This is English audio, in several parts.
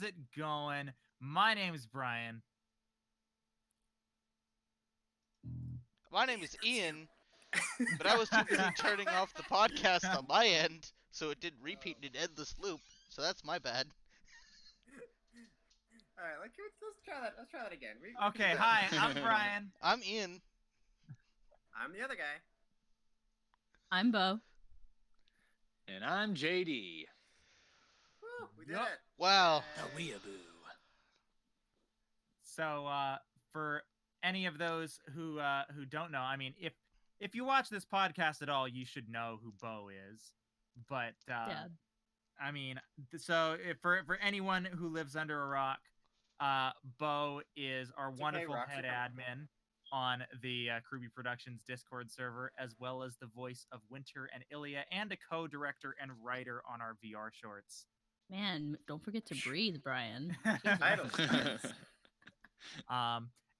it going? My name is Brian. My name is Ian, but I was too busy turning off the podcast on my end, so it didn't repeat in an endless loop. So that's my bad. All right, let's try that. Let's try that again. Okay, hi, I'm Brian. I'm Ian. I'm the other guy. I'm Bo. And I'm JD. Woo, we did Yup. it. Wow. The Yay. weeaboo. So, for any of those who don't know, I mean, if you watch this podcast at all, you should know who Bo is. But Dad. I mean, so for anyone who lives under a rock, Bo is our It's okay, wonderful rocks head are comfortable. admin on the Krwby Productions Discord server, as well as the voice of Winter and Ilya, and a co-director and writer on our VR shorts. Man, don't forget to breathe, Brian. Title.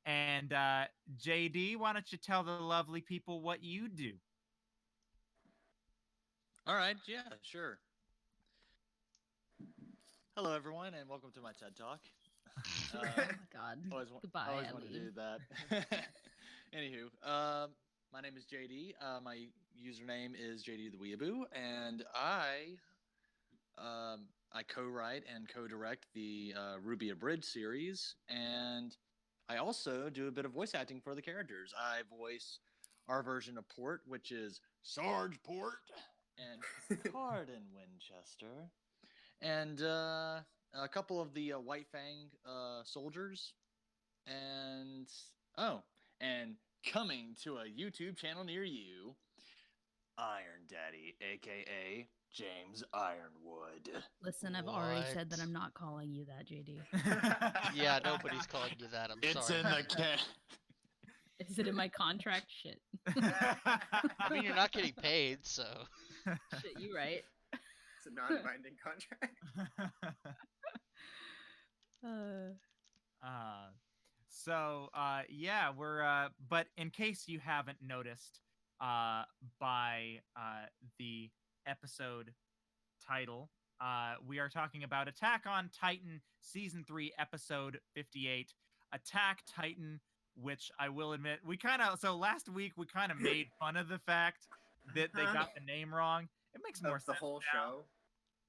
And JD, why don't you tell the lovely people what you do? All right, yeah, sure. Hello, everyone, and welcome to my TED Talk. Oh my God. Goodbye, always want to Andy. do that. Anywho, my name is JD. My username is JD the Weeaboo, and I co-write and co-direct the Ruby Abridged series, and I also do a bit of voice acting for the characters. I voice our version of Port, which is Sarge Port, and Pardon Winchester, and a couple of the White Fang soldiers, and and coming to a YouTube channel near you, Iron Daddy, aka James Ironwood. Listen, I've already said that What? I'm not calling you that, JD. Yeah, nobody's calling you that. I'm It's sorry. in the can. Is it in my contract? Shit. I mean, you're not getting paid, so. Shit, you right. It's a non-binding contract. Yeah, we're but in case you haven't noticed by the episode title, we are talking about Attack on Titan season 3 episode 58, Attack Titan, which I will admit last week we kind of made fun of the fact that they got the name wrong. It makes more Of sense the whole now. show.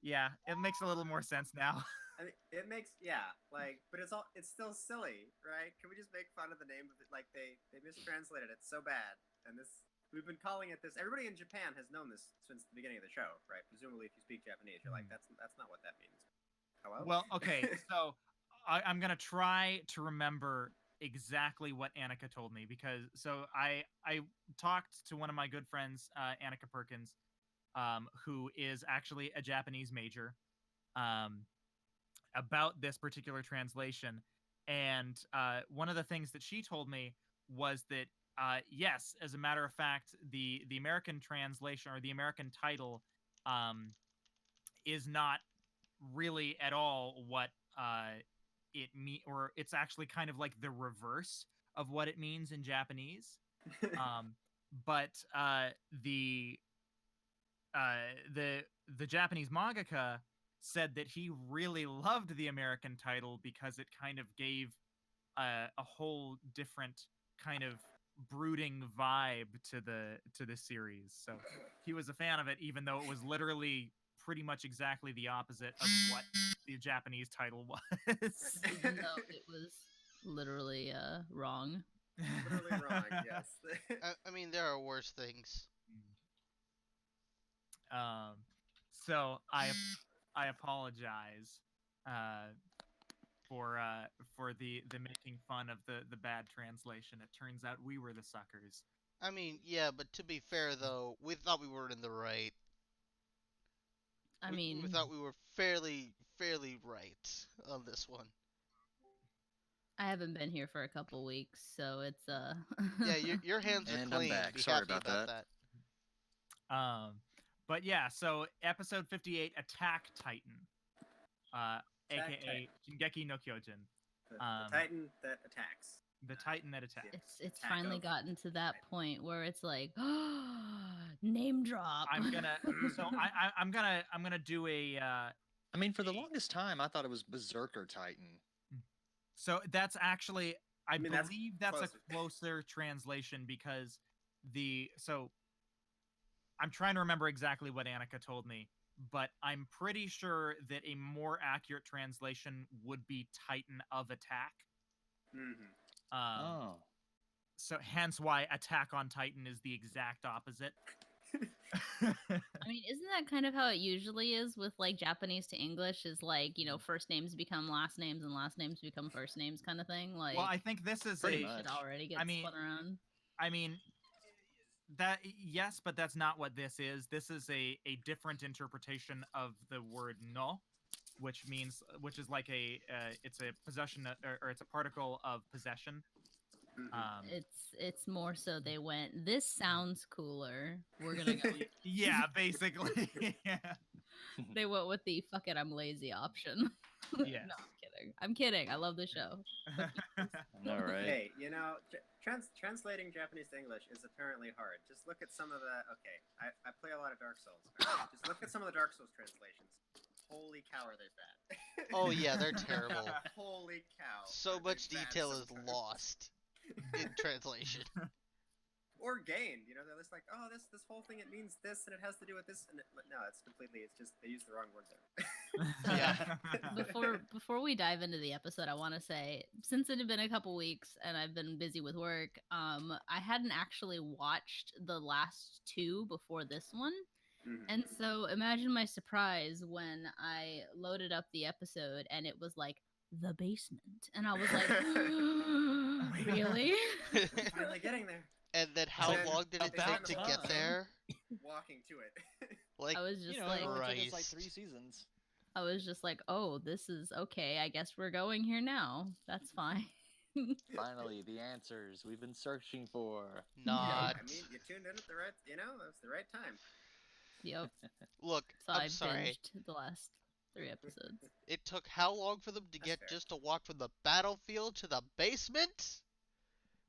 Yeah, it makes a little more sense now. I mean, it makes but it's still silly, right? Can we just make fun of the name of it? Like they mistranslated it so bad, and we've been calling it this. Everybody in Japan has known this since the beginning of the show, right? Presumably, if you speak Japanese, you're like, that's not what that means. Hello? Well, okay, so I'm gonna try to remember exactly what Annika told me, because I talked to one of my good friends, Annika Perkins, who is actually a Japanese major, about this particular translation, and one of the things that she told me was that yes, as a matter of fact, the American translation, or the American title, is not really at all what it or it's actually kind of like the reverse of what it means in Japanese. But the Japanese mangaka said that he really loved the American title because it kind of gave a whole different kind of brooding vibe to the series. So he was a fan of it, even though it was literally pretty much exactly the opposite of what the Japanese title was. Even though it was literally wrong. Literally wrong. Yes. I mean, there are worse things. So I apologize for the making fun of the bad translation. It turns out we were the suckers. I mean, yeah, but to be fair, though, we thought we were in the right. I We mean, thought we were fairly right on this one. I haven't been here for a couple weeks, so it's Yeah, your hands are And I'm clean. back. Be Sorry happy about that. But yeah, so episode 58, Attack Titan, aka Titan. Shingeki no Kyojin, The Titan that attacks. the Titan that attacks. it's Attack finally of gotten to that Titan. point where it's like name drop. I'm gonna do a I mean, for the longest time, I thought it was Berserker Titan. So that's actually, I mean, that's believe that's a closer. closer translation because I'm trying to remember exactly what Annika told me, but I'm pretty sure that a more accurate translation would be Titan of Attack. Mm-hmm. Oh. So hence why Attack on Titan is the exact opposite. I mean, isn't that kind of how it usually is with like Japanese to English? Is like, you know, first names become last names and last names become first names kind of thing. Like, Well, I think this is Pretty a. much. it already gets I mean, spun around. I mean, that yes, but that's not what this is. This is a different interpretation of the word no, which is like it's a possession or it's a particle of possession. Mm-hmm. It's more so they went, this sounds cooler. We're gonna go. Yeah, basically. Yeah. They went with the fuck it, I'm lazy option. Yes. No, I'm kidding. I'm kidding. I love the show. I know, right? Hey, you know, translating Japanese to English is apparently hard. Just look at some of the. Okay, I play a lot of Dark Souls. Right? Just look at some of the Dark Souls translations. Holy cow, are they bad? Oh yeah, they're terrible. Holy cow. So are they much bad detail is sometimes. lost in translation. Or gained. You know, they're just like, oh, this whole thing, it means this, and it has to do with this, and no, it's just they used the wrong word there. Yeah. Before we dive into the episode, I want to say, since it had been a couple weeks and I've been busy with work, I hadn't actually watched the last two before this one. Mhm. And so imagine my surprise when I loaded up the episode and it was like the basement, and I was like, really? We're finally getting there. And then how then long did it about take to get time. there? Walking to it. Like, I was just You know, like, it only took us like Christ. 3 seasons. I was just like, oh, this is okay. I guess we're going here now. That's fine. Finally, the answers we've been searching for. not. I mean, you tuned in at the right, that's the right time. Yep. Look, So I'm I sorry. binged the last 3 episodes. It took how long for them to That's get fair. just to walk from the battlefield to the basement?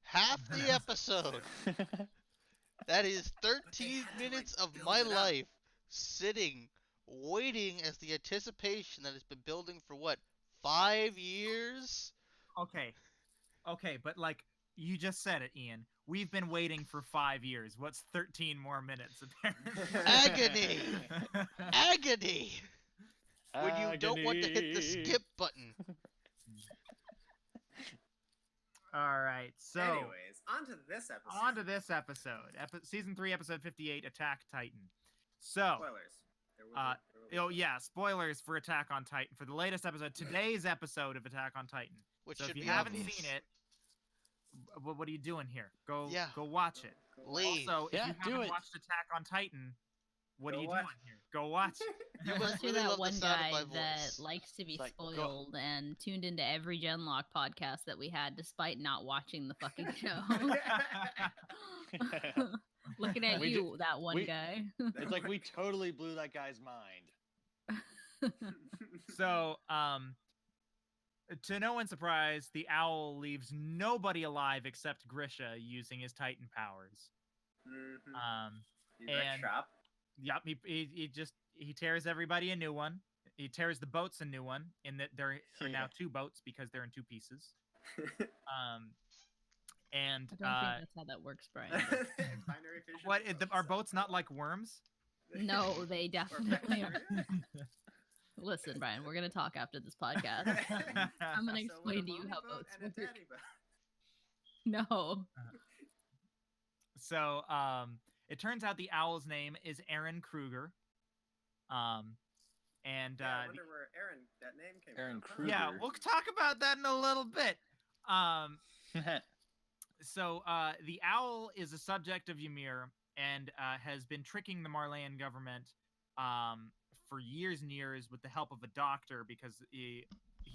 Half the episode. That is 13 had to, minutes like, of build my it up. life sitting, waiting as the anticipation that has been building for what, 5 years? Okay, but like you just said it, Ian. We've been waiting for 5 years. What's 13 more minutes apparently? Agony! Agony! When you don't want to hit the Agony. skip button. All right. So Anyways, on to this episode. on to this episode. Season 3, episode 58, Attack Titan. So, Spoilers. There will be oh yeah, spoilers for Attack on Titan for the latest episode, today's episode of Attack on Titan. Which So if should you be haven't obvious. seen it, what are you doing here? Go Yeah. go watch it. Leave. Also, if Yeah, you do haven't it. watched Attack on Titan, what Go are you watch. doing here? Go watch it. You Unless must you're really that love the one sound guy of my that voice. likes to be It's like, go- spoiled and tuned into every Genlock podcast that we had despite not watching the fucking show. Looking at We you, that one we- guy. It's like we totally blew that guy's mind. So, to no one's surprise, the owl leaves nobody alive except Grisha using his Titan powers. Mhm. You wreck and- shop. Yep, he tears everybody a new one. He tears the boats a new one, in that there are now 2 boats because they're in 2 pieces. And I don't think that's how that works, Brian. Binary fission what boats. are boats not like worms? No, they Or definitely are. bacteria? Listen, Brian, we're gonna talk after this podcast. I'm gonna So what, a explain to you mommy how boat boats and a work. daddy boat. No. So, it turns out the owl's name is Aaron Kruger. And Yeah, I wonder where that name came Aaron from. Kruger. yeah, we'll talk about that in a little bit. So the owl is a subject of Ymir and has been tricking the Marleyan government for years and years with the help of a doctor, because he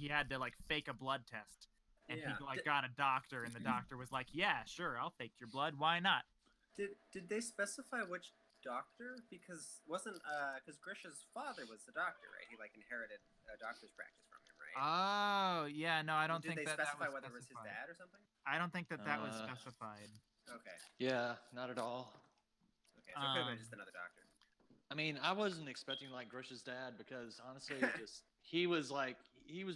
had to like fake a blood test, and Yeah. he like got a doctor, and the doctor was like, "Yeah, sure, I'll fake your blood. Why not?" Did they specify which doctor? Because because Grisha's father was the doctor, right? He like inherited a doctor's practice from him, right? Oh, yeah, no, I don't Did think they that specify was whether it was his specified. dad or something? I don't think that was Uh, specified. Okay. Yeah, not at all. Okay, so it could have been Um, just another doctor. I mean, I wasn't expecting like Grish's dad because honestly, he was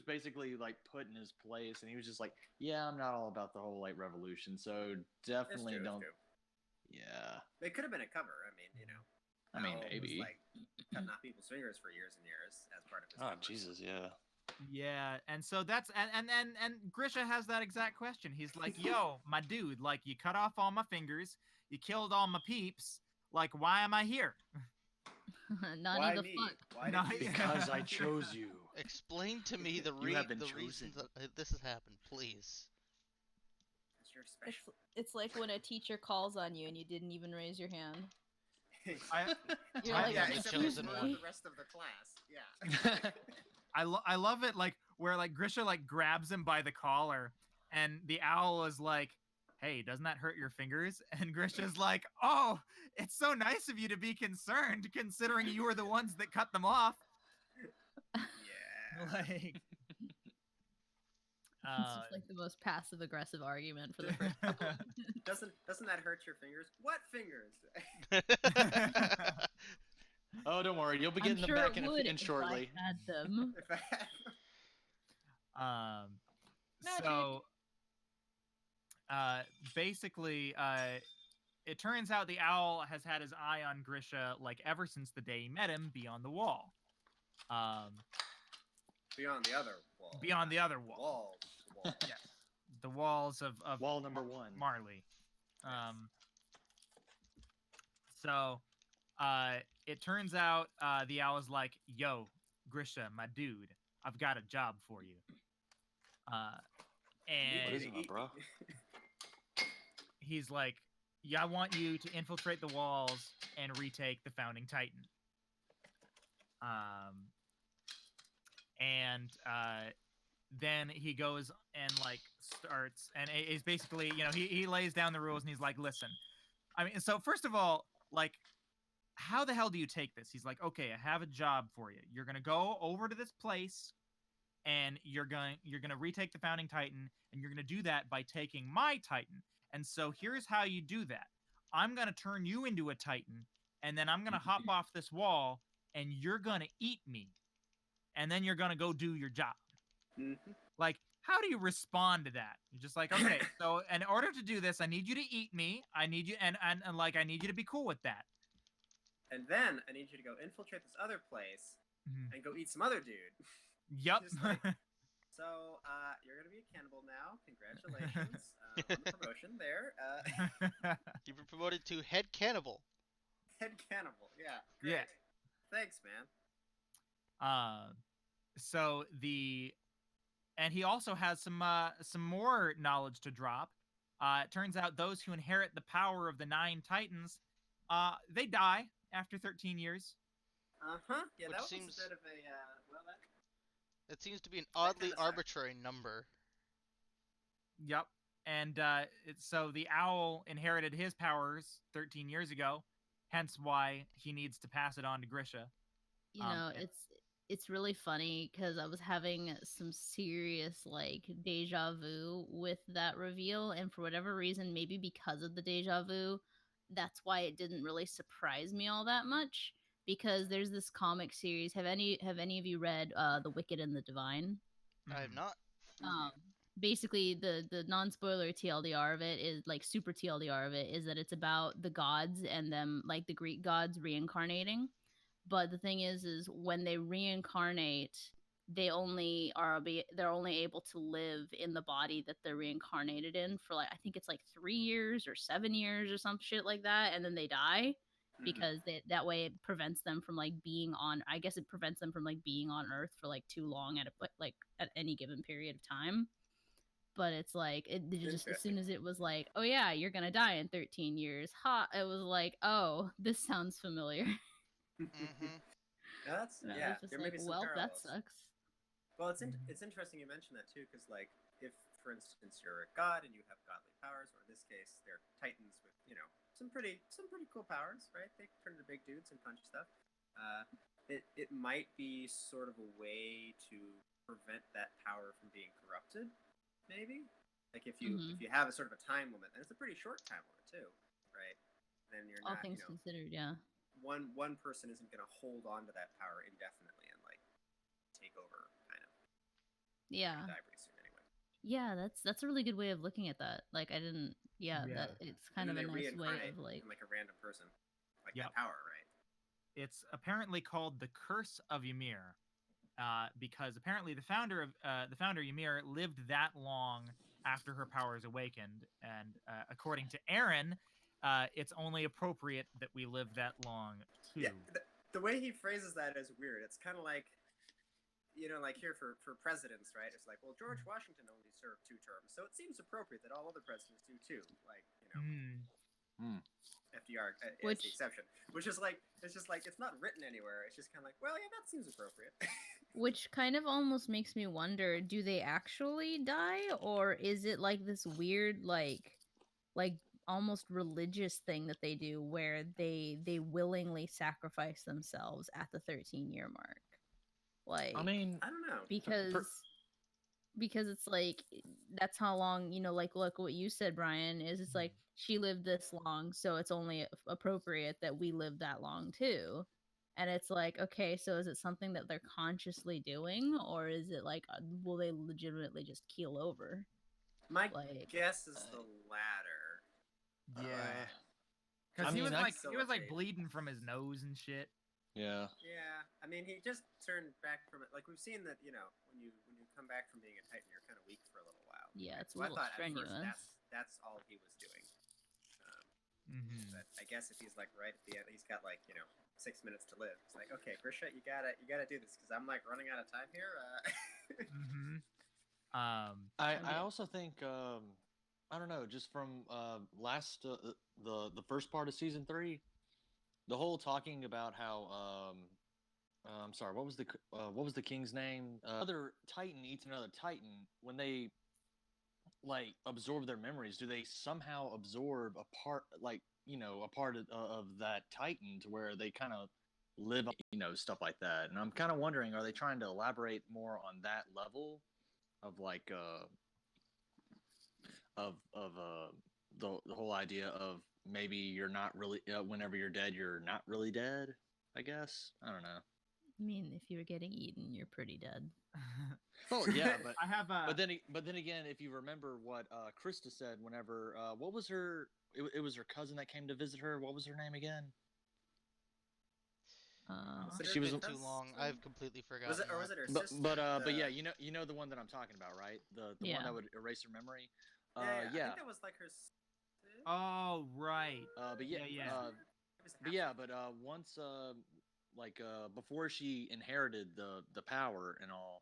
basically like put in his place, and he was just like, yeah, I'm not all about the whole like revolution, so definitely It's don't. true. Yeah, It could have been a cover. I mean, I mean Al maybe. was like cutting off people's fingers for years and years as part of his. Oh commercial. Jesus, yeah. Yeah, and so that's and Grisha has that exact question. He's like, "Yo, my dude, like you cut off all my fingers, you killed all my peeps. Like, why am I here?" None Why of the me? fuck. Why No, did you Because I chose you. Explain to me the You have been the chosen. reasons that this has happened, please. You're It's special. it's like when a teacher calls on you and you didn't even raise your hand. I You're I- like, yeah, the except chosen for one. the rest of the class. Yeah. I love it like where like Grisha like grabs him by the collar, and the owl is like, "Hey, doesn't that hurt your fingers?" And Grisha's like, "Oh, it's so nice of you to be concerned, considering you were the ones that cut them off." Yeah. Like, It's just like the most passive aggressive argument for the first. Doesn't that hurt your fingers? What fingers? Oh, don't worry, you'll be I'm getting sure them back it in, would in if shortly. I had them. If I had- Magic. So basically it turns out the owl has had his eye on Grisha like ever since the day he met him beyond the wall. Beyond the other wall. Beyond the other wall. Wall. Yes. The walls of Wall number one. Marley. So it turns out the owl is like, "Yo, Grisha, my dude, I've got a job for you." What And is it, my bro? he's like, "Yeah, I want you to infiltrate the walls and retake the founding titan." And then he goes and like starts, and he's basically, he lays down the rules, and he's like, "Listen, I mean, so first of all, like, how the hell do you take this?" He's like, "Okay, I have a job for you. You're gonna go over to this place, and you're gonna retake the founding titan, and you're gonna do that by taking my titan. And so here's how you do that. I'm gonna turn you into a titan, and then I'm gonna hop off this wall, and you're gonna eat me, and then you're gonna go do your job." Mhm. Like, how do you respond to that? You're just like, "Okay, so in order to do this, I need you to eat me. I need you, and like, I need you to be cool with that." And then I need you to go infiltrate this other place Mhm. and go eat some other dude. Yep. Just like, so you're gonna be a cannibal now. Congratulations on the promotion there. You've been promoted to head cannibal. Head cannibal. Yeah. Great. Yeah. Thanks, man. So and he also has some more knowledge to drop. It turns out those who inherit the power of the 9 titans, they die after 13 years. Yeah, Which that seems- was a bit of a well. It seems to be an oddly kinda sucks. arbitrary number. Yep. And so the owl inherited his powers 13 years ago, hence why he needs to pass it on to Grisha. You know, and- it's really funny because I was having some serious like deja vu with that reveal, and for whatever reason, maybe because of the deja vu, that's why it didn't really surprise me all that much. Because there's this comic series. Have any of you read The Wicked and the Divine? I have Mhm. not. Basically the non-spoiler TLDR of it is like super TLDR of it is that it's about the gods and them, like the Greek gods reincarnating. But the thing is when they reincarnate, they're only able to live in the body that they're reincarnated in for like, I think it's like 3 years or 7 years or some shit like that, and then they die because that way it prevents them from like being on, I guess it prevents them from like being on Earth for like too long at any given period of time. But it's like it just, as soon as it was like, "Oh yeah, you're gonna die in 13 years," it was like, "Oh, this sounds familiar." Mm-hmm. That's And I yeah. was just There may like, be some "Well, that parallels. sucks." Well, it's interesting you mention that too, because like if, for instance, you're a god and you have godly powers, or in this case, they're titans with some pretty cool powers, right? They turn into big dudes and punch stuff. It might be sort of a way to prevent that power from being corrupted, maybe. Like if you have a sort of a time limit, and it's a pretty short time limit too, right? Then you're All not things considered, yeah. one person isn't going to hold on to that power indefinitely and like take over, kind of. Yeah. Die pretty soon anyway. Yeah, that's a really good way of looking at that. Like I didn't Yeah. that it's And kind of then a they nice way reincarnate of like in like a random person, like Yep. that power, right? It's apparently called the Curse of Ymir, because apparently the founder Ymir lived that long after her powers awakened, and according to Aaron, it's only appropriate that we live that long too. Yeah, the way he phrases that is weird. It's kind of like, like here for presidents, right? It's like, well, George Washington only served 2 terms, so it seems appropriate that all other presidents do too. Like, FDR is Which- the exception. Which is like, it's just like, it's not written anywhere. It's just kind of like, well, yeah, that seems appropriate. which kind of almost makes me wonder, do they actually die, or is it like this weird like almost religious thing that they do where they willingly sacrifice themselves at the 13-year mark? Like I mean, I don't know. because it's like that's how long, like look what you said, Brian, is it's like she lived this long, so it's only appropriate that we live that long too. And it's like, okay, so is it something that they're consciously doing, or is it like will they legitimately just keel over? My Like- guess is the latter. Yeah, I because he mean, was I- like bleeding from his nose and shit. yeah. Yeah, I mean, he just turned back from it. Like we've seen that, when you come back from being a Titan, you're kind of weak for a little while. Yeah, it's a So I little thought strenuous. at first that's all he was doing. But I guess if he's like right at the end, he's got like 6 minutes to live. It's like, okay, Grisha, you gotta do this because I'm like running out of time here. I also think I don't know, just from last the first part of season 3, the whole talking about how I'm sorry, what was the king's name? Another Titan eats another Titan. When they like absorb their memories, do they somehow absorb a part, like a part of that Titan to where they kind of live, stuff like that? And I'm kind of wondering, are they trying to elaborate more on that level of like the whole idea of maybe you're not really whenever you're dead, you're not really dead? I guess I don't know. I mean, if you're getting eaten, you're pretty dead. Well, yeah, but I have a. but then again, if you remember what Krista said, whenever what was her? It was her cousin that came to visit her. What was her name again? It's She was been too long. I've completely forgotten. Was it her But sister? but yeah, you know the one that I'm talking about, right? The Yeah. one that would erase her memory. Yeah, I think that was like her. Oh right. But yeah, but once before she inherited the power and all,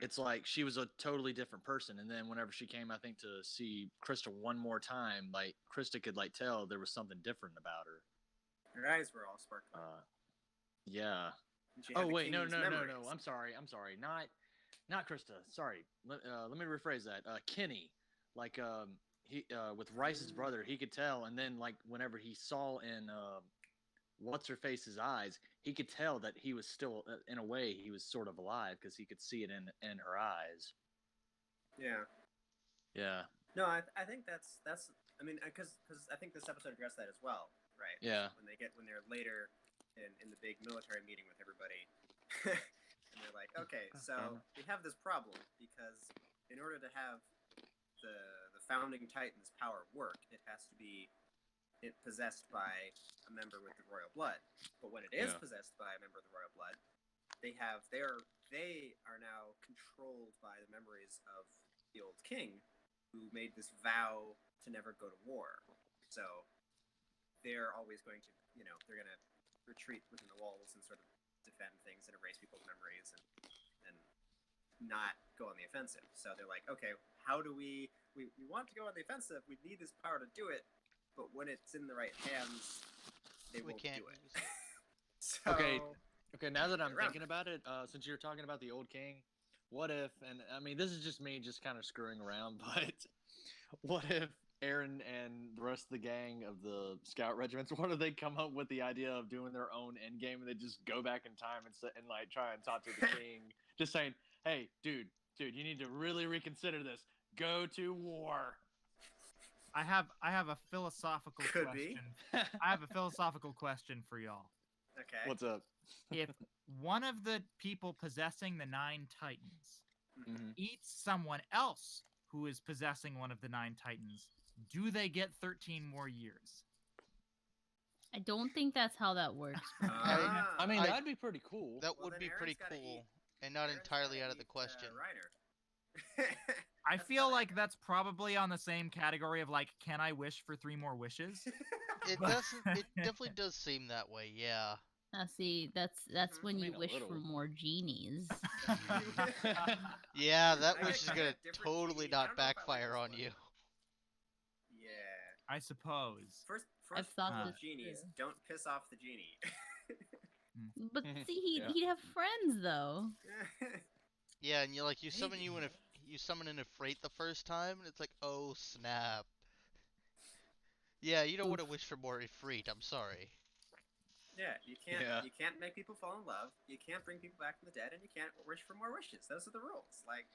it's like she was a totally different person. And then whenever she came, I think, to see Krista one more time, like Krista could like tell there was something different about her. Her eyes were all sparkling. Yeah. And she had Oh the wait, no. king's memories. I'm sorry. Not Krista. Sorry. Let me rephrase that. Kenny, like he with Rice's brother, he could tell, and then like whenever he saw in what's her face's eyes, he could tell that he was still, in a way, he was sort of alive because he could see it in her eyes. Yeah. Yeah. No, I think that's. I mean, because I think this episode addressed that as well, right? Yeah. When they're later in the big military meeting with everybody, and they're like, okay, so we have this problem because in order to have the founding Titan's power work, it has to be possessed by a member with the royal blood. But when it is possessed by a member of the royal blood, they are now controlled by the memories of the old king, who made this vow to never go to war. So they're always going to, they're going to retreat within the walls and sort of defend things and erase people's memories and not go on the offensive. So they're like, okay, how do we want to go on the offensive? We need this power to do it, but when it's in the right hands, they won't can't do it. use it. So, Okay. Now that I'm thinking about it, since you're talking about the old king, what if? And I mean, this is just me, just kind of screwing around, but what if Aaron and the rest of the gang of the scout regiments, what if they come up with the idea of doing their own end game and they just go back in time and like try and talk to the king, just saying, "Hey, dude, you need to really reconsider this. Go to war." I have a philosophical Could be. question. I have a philosophical question for y'all. Okay. What's up? If one of the people possessing the 9 titans Mhm. eats someone else who is possessing one of the 9 titans, do they get 13 more years? I don't think that's how that works. Ah. I mean, I- that'd be pretty cool. That Well, would then be pretty Aaron's gotta cool, eat- and not Aaron's entirely gotta out of the eat, question. Reiner. I That's feel not like Aaron. that's probably on the same category of like, can I wish for 3 more wishes? It doesn't. It definitely does seem that way. Yeah. Now, see, that's Mhm. when I you mean, a wish for little. more genies. Yeah, that I wish got- is I gonna got different totally genies. I not don't know if I like backfire this on one. you. Yeah. I suppose. First I've thought rule of this genies: through. don't piss off the genie. But see, Yeah. he'd have friends though. Yeah, and you summon Maybe. you summon an Ifrit the first time, and it's like, oh snap. Yeah, you don't want to Oof. wish for more Ifrit. I'm sorry. Yeah, Yeah. you can't make people fall in love. You can't bring people back from the dead, and you can't wish for more wishes. Those are the rules. Like,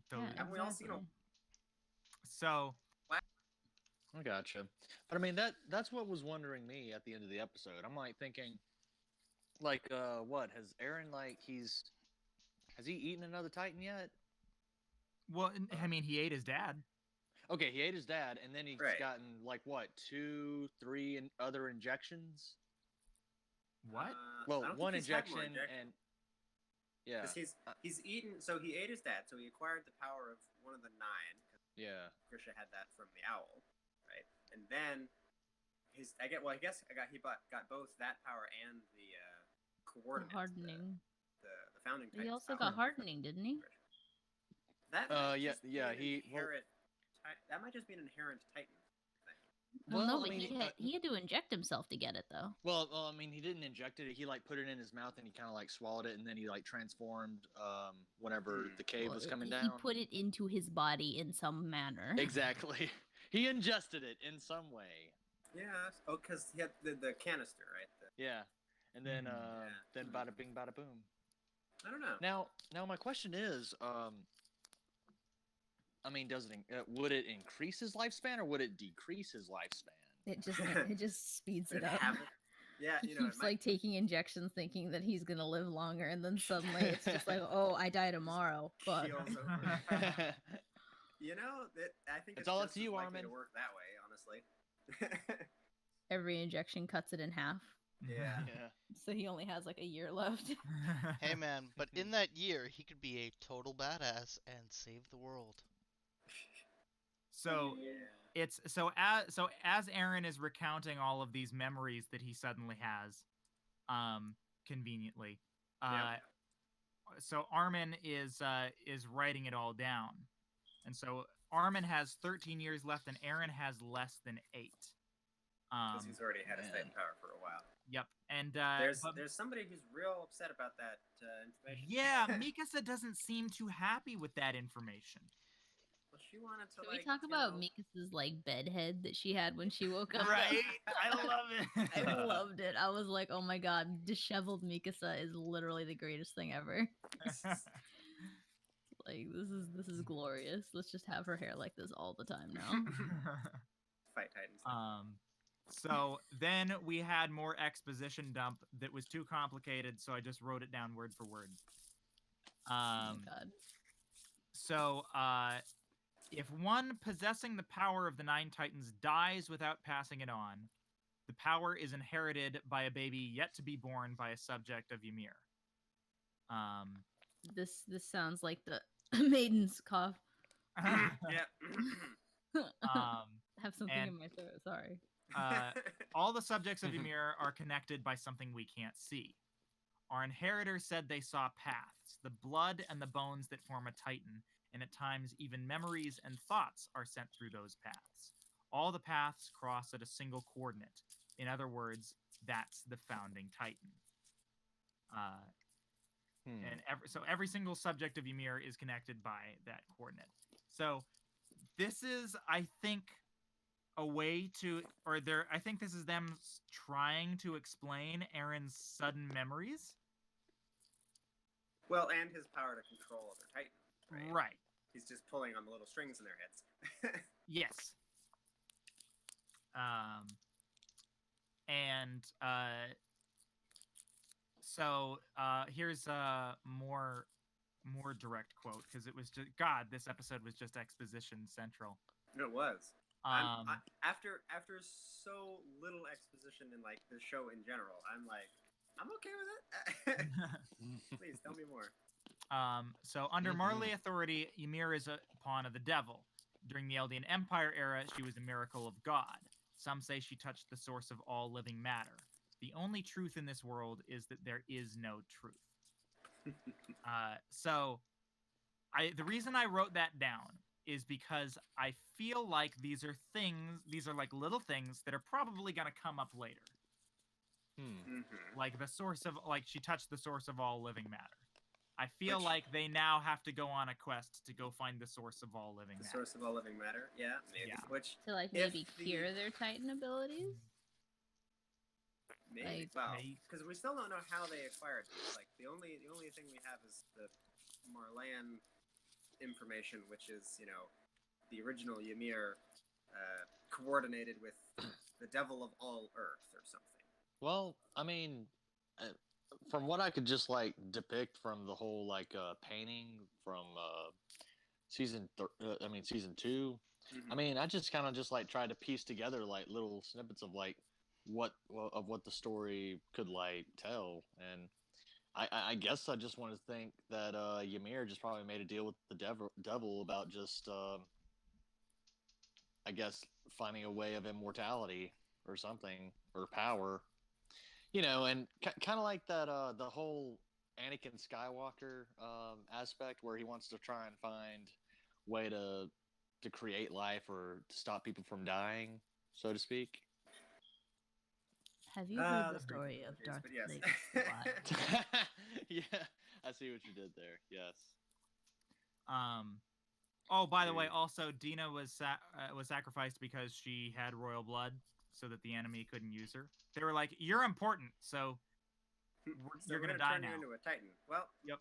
Totally. Haven't we all seen a- So, I gotcha. But I mean, that's what was wondering me at the end of the episode. I'm like thinking, like, what has Aaron has he eaten another Titan yet? well, I mean, he ate his dad. Okay, he ate his dad, and then he's Right. gotten like what 2, 3 other injections. What? I Well, don't one think he's had more injection and yeah, because he's eaten. So he ate his dad. So he acquired the power of one of the 9. Because yeah. Grisha had that from the owl, right? And then I guess he got both that power and the coordinates. Hardening. The founding. He Titan's also power. got hardening, didn't he? That might Yeah, just be yeah, an that might just be an inherent Titan thing. Well, no, I but mean, he had to inject himself to get it though. well, I mean, he didn't inject it. He like put it in his mouth and he kind of like swallowed it, and then he like transformed whenever the cave Well, was coming he down. put it into his body in some manner. Exactly. He ingested it in some way. Yeah. Oh, because he had the canister, right? Yeah. And then Mhm. then bada bing bada boom. I don't know. Now my question is, I mean, does it would it increase his lifespan or would it decrease his lifespan? It just speeds it up. Yeah, He you know, keeps like taking injections, thinking that he's gonna live longer, and then suddenly it's just like, oh, I die tomorrow. But keels over. You know, I think It's all up just to you, as likely Armin. to work that way, honestly. Every injection cuts it in half, Yeah. Yeah. so he only has like a year left. Hey man, but in that year, he could be a total badass and save the world. So Yeah. it's as Aaron is recounting all of these memories that he suddenly has, conveniently, Yeah. so Armin is writing it all down, and so Armin has 13 years left, and Aaron has less than 8. Because he's already had his man. Titan power for a while. Yep, and There's somebody who's real upset about that information. yeah, Mikasa doesn't seem too happy with that information. Well, she wanted to can we like. talk you about know- Mikasa's like bedhead that she had when she woke up? Right? I love it. I loved it. I was like, oh my god, disheveled Mikasa is literally the greatest thing ever. Like this is glorious. Let's just have her hair like this all the time now. Fight Titans. So then we had more exposition dump that was too complicated, so I just wrote it down word for word. Oh my god. So if one possessing the power of the 9 Titans dies without passing it on, the power is inherited by a baby yet to be born by a subject of Ymir. This sounds like the maiden's cough. Yeah. Have something and- in my throat. Sorry. All the subjects of Ymir are connected by something we can't see. Our inheritor said they saw paths, the blood and the bones that form a Titan, and at times even memories and thoughts are sent through those paths. All the paths cross at a single coordinate. In other words, that's the founding Titan. And every single subject of Ymir is connected by that coordinate. So this is, I think, a way to, I think this is them trying to explain Aaron's sudden memories. Well, and his power to control other Titans. Right. Right. He's just pulling on the little strings in their heads. Yes. And so here's a more direct quote, because it was just God. This episode was just exposition central. It was. Um, After so little exposition in like the show in general, I'm like, I'm okay with it. Please tell me more. So under Marley authority, Ymir is a pawn of the devil. During the Eldian Empire era, she was a miracle of God. Some say she touched the source of all living matter. The only truth in this world is that there is no truth. So the reason I wrote that down is because I feel like these are like little things that are probably going to come up later. Like the source of, like, she touched the source of all living matter. I feel like they now have to go on a quest to go find the source of all living matter. The source of all living matter, yeah, maybe. Yeah. Which To like maybe cure their Titan abilities. maybe, Like, well, because we still don't know how they acquired these. Like the only thing we have is the Marlan information, which is the original Ymir coordinated with the devil of all Earth or something. Well, I mean, from what I could just like depict from the whole like painting from season 2. I mean, I just kind of just like tried to piece together like little snippets of like what the story could like tell, and I guess I just want to think that Ymir just probably made a deal with the devil about just I guess finding a way of immortality or something, or power. And kind of like that the whole Anakin Skywalker aspect, where he wants to try and find way to create life or to stop people from dying, so to speak. have you heard the That's pretty story cool, of Jace, Darth but yes. Plagueis? Yeah, I see what you did there. Yes. Oh, by the way, also Dina was sacrificed because she had royal blood, so that the enemy couldn't use her. They were like, "You're important, so you're we're gonna die turn now." you into a Titan. Well, Yep.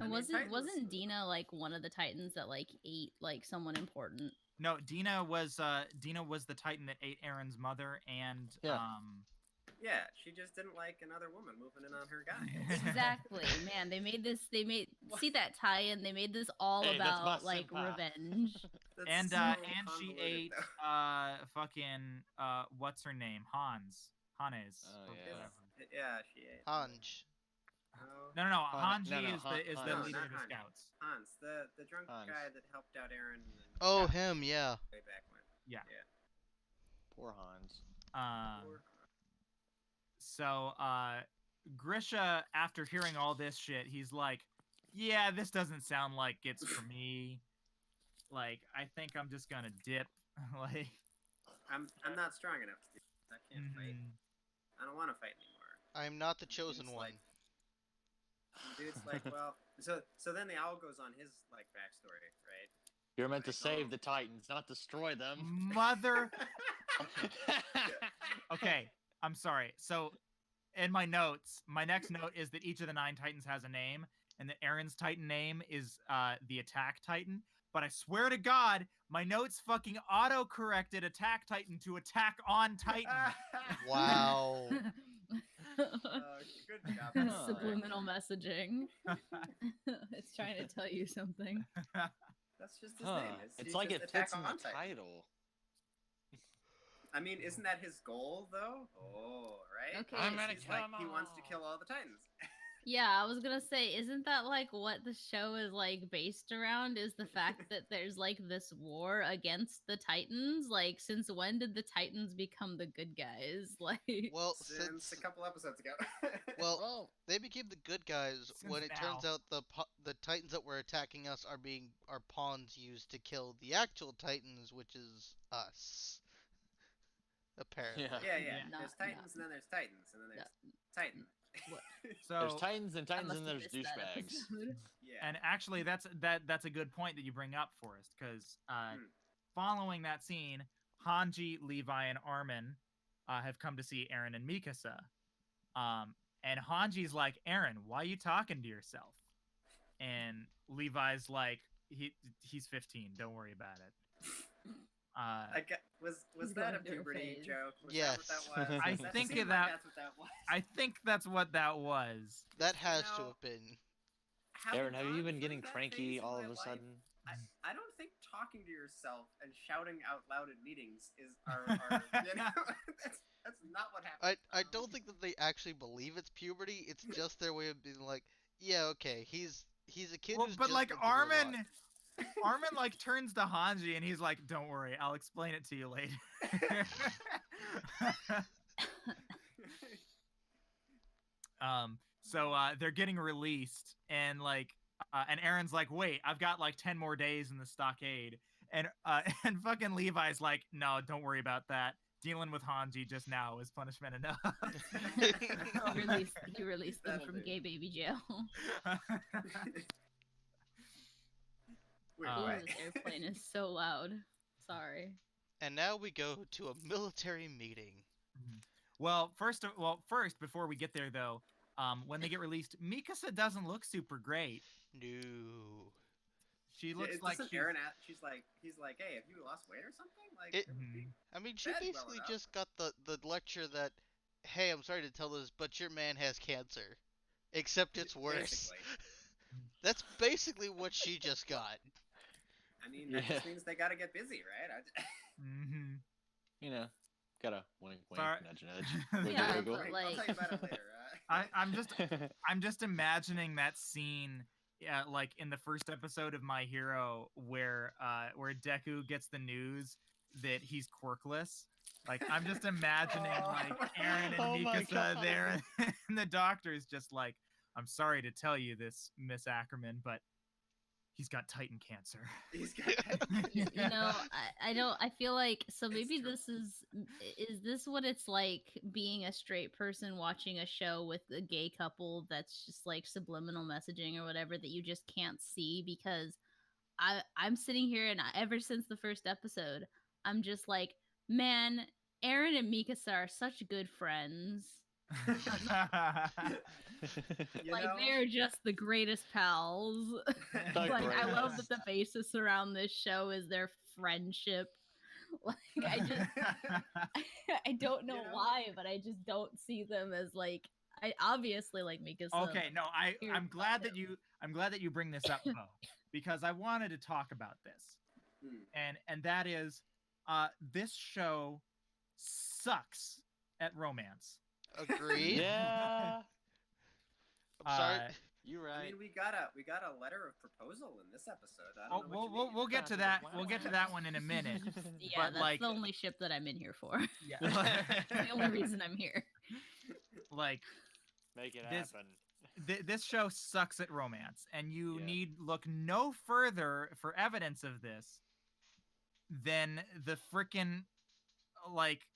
And I mean, Titans- wasn't Dina like one of the Titans that like ate like someone important? No, Dina was the Titan that ate Aaron's mother, and Yeah. Yeah, she just didn't like another woman moving in on her guy. Exactly, man. They made see that tie-in. They made this all Hey, that's about my like senpai. revenge. That's and so she convoluted, ate though. fucking what's her name, Hannes. Oh, or yeah. whatever. Yeah, she ate. Hanj. No, No, Han- Hanji no, no, is Han- the Hans. leader No, of not the Hanji. scouts. Hans, the drunk Hans. guy that helped out Aaron. And Oh, got him, yeah. way back when. Yeah. Poor Hans. Poor- So Grisha, after hearing all this shit, he's like, "Yeah, this doesn't sound like it's for me. Like, I think I'm just gonna dip." Like, I'm not strong enough to do this. I can't fight. mhm. I don't want to fight anymore. I'm not the chosen Dude's one. like- Dude's like, well, so then the owl goes on his like backstory, right? You're meant to Like, save oh. the Titans, not destroy them. Mother. Okay, I'm sorry. So, in my notes, my next note is that each of the 9 Titans has a name, and that Aaron's Titan name is the Attack Titan. But I swear to God, my notes fucking auto-corrected Attack Titan to Attack on Titan. Wow. Good job. Huh. Subliminal messaging. It's trying to tell you something. That's just his Huh. name. It's he's like just it Attack fits in the on Titan. title. I mean, isn't that his goal though? Oh, right. Okay. I'm gonna He's kill like, 'em he wants to all. kill all the Titans. Yeah, I was gonna say, isn't that like what the show is like based around? Is the fact that there's like this war against the Titans? Like, since when did the Titans become the good guys? Like, Well, Since since a couple episodes ago. well, Well, they became the good guys Since when it turns now. out the Titans that were attacking us are pawns used to kill the actual Titans, which is us. Apparently. yeah. yeah, yeah. Not- There's Titans and then there's Titans and then there's Titan. What? There's So, Titans and I Titans must and have there's missed that douchebags. episode. Yeah. and actually, that's a good point that you bring up, Forrest, because following that scene, Hanji, Levi, and Armin have come to see Aaron and Mikasa. And Hanji's like, "Aaron, why are you talking to yourself?" And Levi's like, he's 15, don't worry about it. Was He's that a going through a puberty phase. joke? Was Yes. that what that was? I That think seemed that- like that's what that was. I think that's what that was. That has to know, have been. Aaron, have you gone been through getting that cranky phase in all my of a life, sudden? I don't think talking to yourself and shouting out loud in meetings are you know that's not what happens. I don't think that they actually believe it's puberty. It's just their way of being like, yeah, okay, he's a kid Well, who's but just like been through a lot. Armin like turns to Hanji and he's like, "Don't worry, I'll explain it to you later." So they're getting released, and and Aaron's like, "Wait, I've got like 10 more days in the stockade," and and fucking Levi's like, "No, don't worry about that. Dealing with Hanji just now is punishment enough." He released them That'll from do. gay baby jail. Wait, Oh, what? this airplane is so loud. Sorry. And now we go to a military meeting. Well, first, before we get there though, when they get released, Mikasa doesn't look super great. No. She looks like Doesn't she's... Aaron he's like, "Hey, have you lost weight or something?" Like, It- it would be I mean, she Fed well basically enough. just got the lecture that, hey, I'm sorry to tell this, but your man has cancer. Except it's worse. basically. That's basically what she just got. I mean, that Yeah. just means they got to get busy, right? Mm-hmm. You know, gotta wink, wink, Sorry. nudge, nudge. Wiggle, Yeah, wiggle. but, I'll like- tell you about it later. I'm just imagining that scene, like in the first episode of My Hero, where Deku gets the news that he's quirkless. Like, I'm just imagining like Aaron and Oh my Mikasa God. there, and the doctor's just like, "I'm sorry to tell you this, Miss Ackerman, but he's got Titan cancer." He's got. You know, I feel like, so It's maybe true. this is this what it's like being a straight person watching a show with a gay couple that's just like subliminal messaging or whatever that you just can't see? Because I'm sitting here and ever since the first episode, I'm just like, man, Aaron and Mikasa are such good friends. You Like, know? they're just the greatest pals. The Like, I love greatest. that the basis around this show is their friendship. Like, I don't know, You know? why, but I just don't see them as like, I obviously like Mikasa. Okay, no, Here, I'm glad that you bring this up, Bo, because I wanted to talk about this, and that is, this show sucks at romance. Agreed. Yeah, I'm sorry. you're I right. mean, we got a letter of proposal in this episode. I Oh, don't know what you mean. we'll get to that. We'll get to that one in a minute. Yeah, but, that's like- the only ship that I'm in here for. Yeah. The only reason I'm here. Like, Make it this- happen. this show sucks at romance, and you Yeah. need look no further for evidence of this than the frickin' like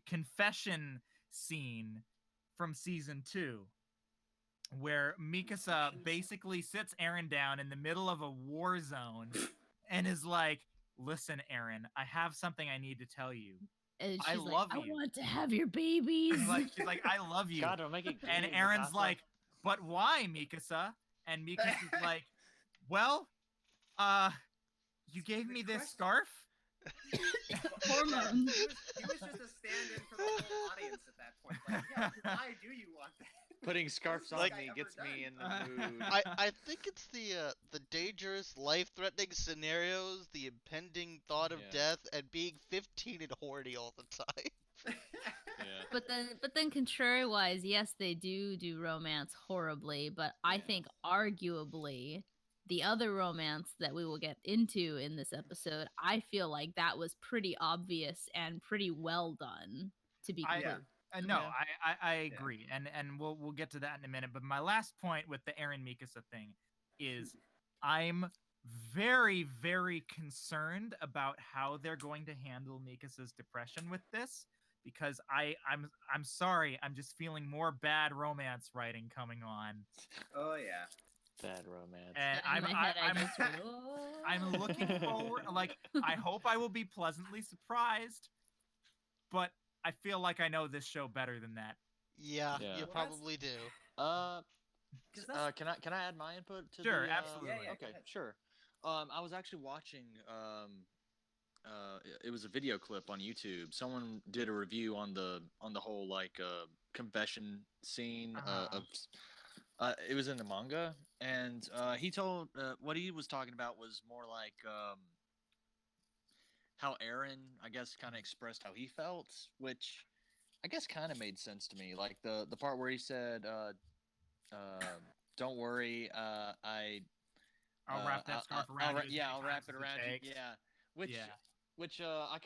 confession scene from season 2, where Mikasa Confession basically sits Aaron down in the middle of a war zone and is like, "Listen, Aaron, I have something I need to tell you." And I she's like, love I you. want to have your babies. She's like, "I love you." God, don't make it. And gay, Aaron's Mikasa. like, "But why, Mikasa?" And Mikasa's like, "Well, you gave me this scarf." Hormones. He was just a stand-in for the whole audience at that point. Like, yeah, why do you want that? Putting scarves on Like- me gets me in the Uh, mood. I think it's the dangerous, life-threatening scenarios, the impending thought of Yeah. death, and being 15 and horny all the time. Yeah. But then contrary-wise, yes, they do romance horribly, but I Yeah. think arguably the other romance that we will get into in this episode, I feel like that was pretty obvious and pretty well done, to be I- clear. No, Yeah. I agree, and we'll get to that in a minute. But my last point with the Aaron Mikasa thing is, I'm very, very concerned about how they're going to handle Mikasa's depression with this, because I'm sorry, I'm just feeling more bad romance writing coming on, Oh yeah. Bad romance. and In my head, I just heard, I'm looking forward. Like, I hope I will be pleasantly surprised, but I feel like I know this show better than that. Yeah, Yeah. you Well, probably do. 'Cause that's- Can I add my input to Sure, the? absolutely. Yeah, yeah, go Okay, ahead. sure. I was actually watching it was a video clip on YouTube. Someone did a review on the whole like confession scene of it was in the manga, and he told what he was talking about was more like how Aaron, I guess, kind of expressed how he felt, which I guess kind of made sense to me. Like the part where he said, "Don't worry, I'll wrap that scarf around you. yeah, as I'll many wrap times it as around you." takes. Yeah, which Yeah. I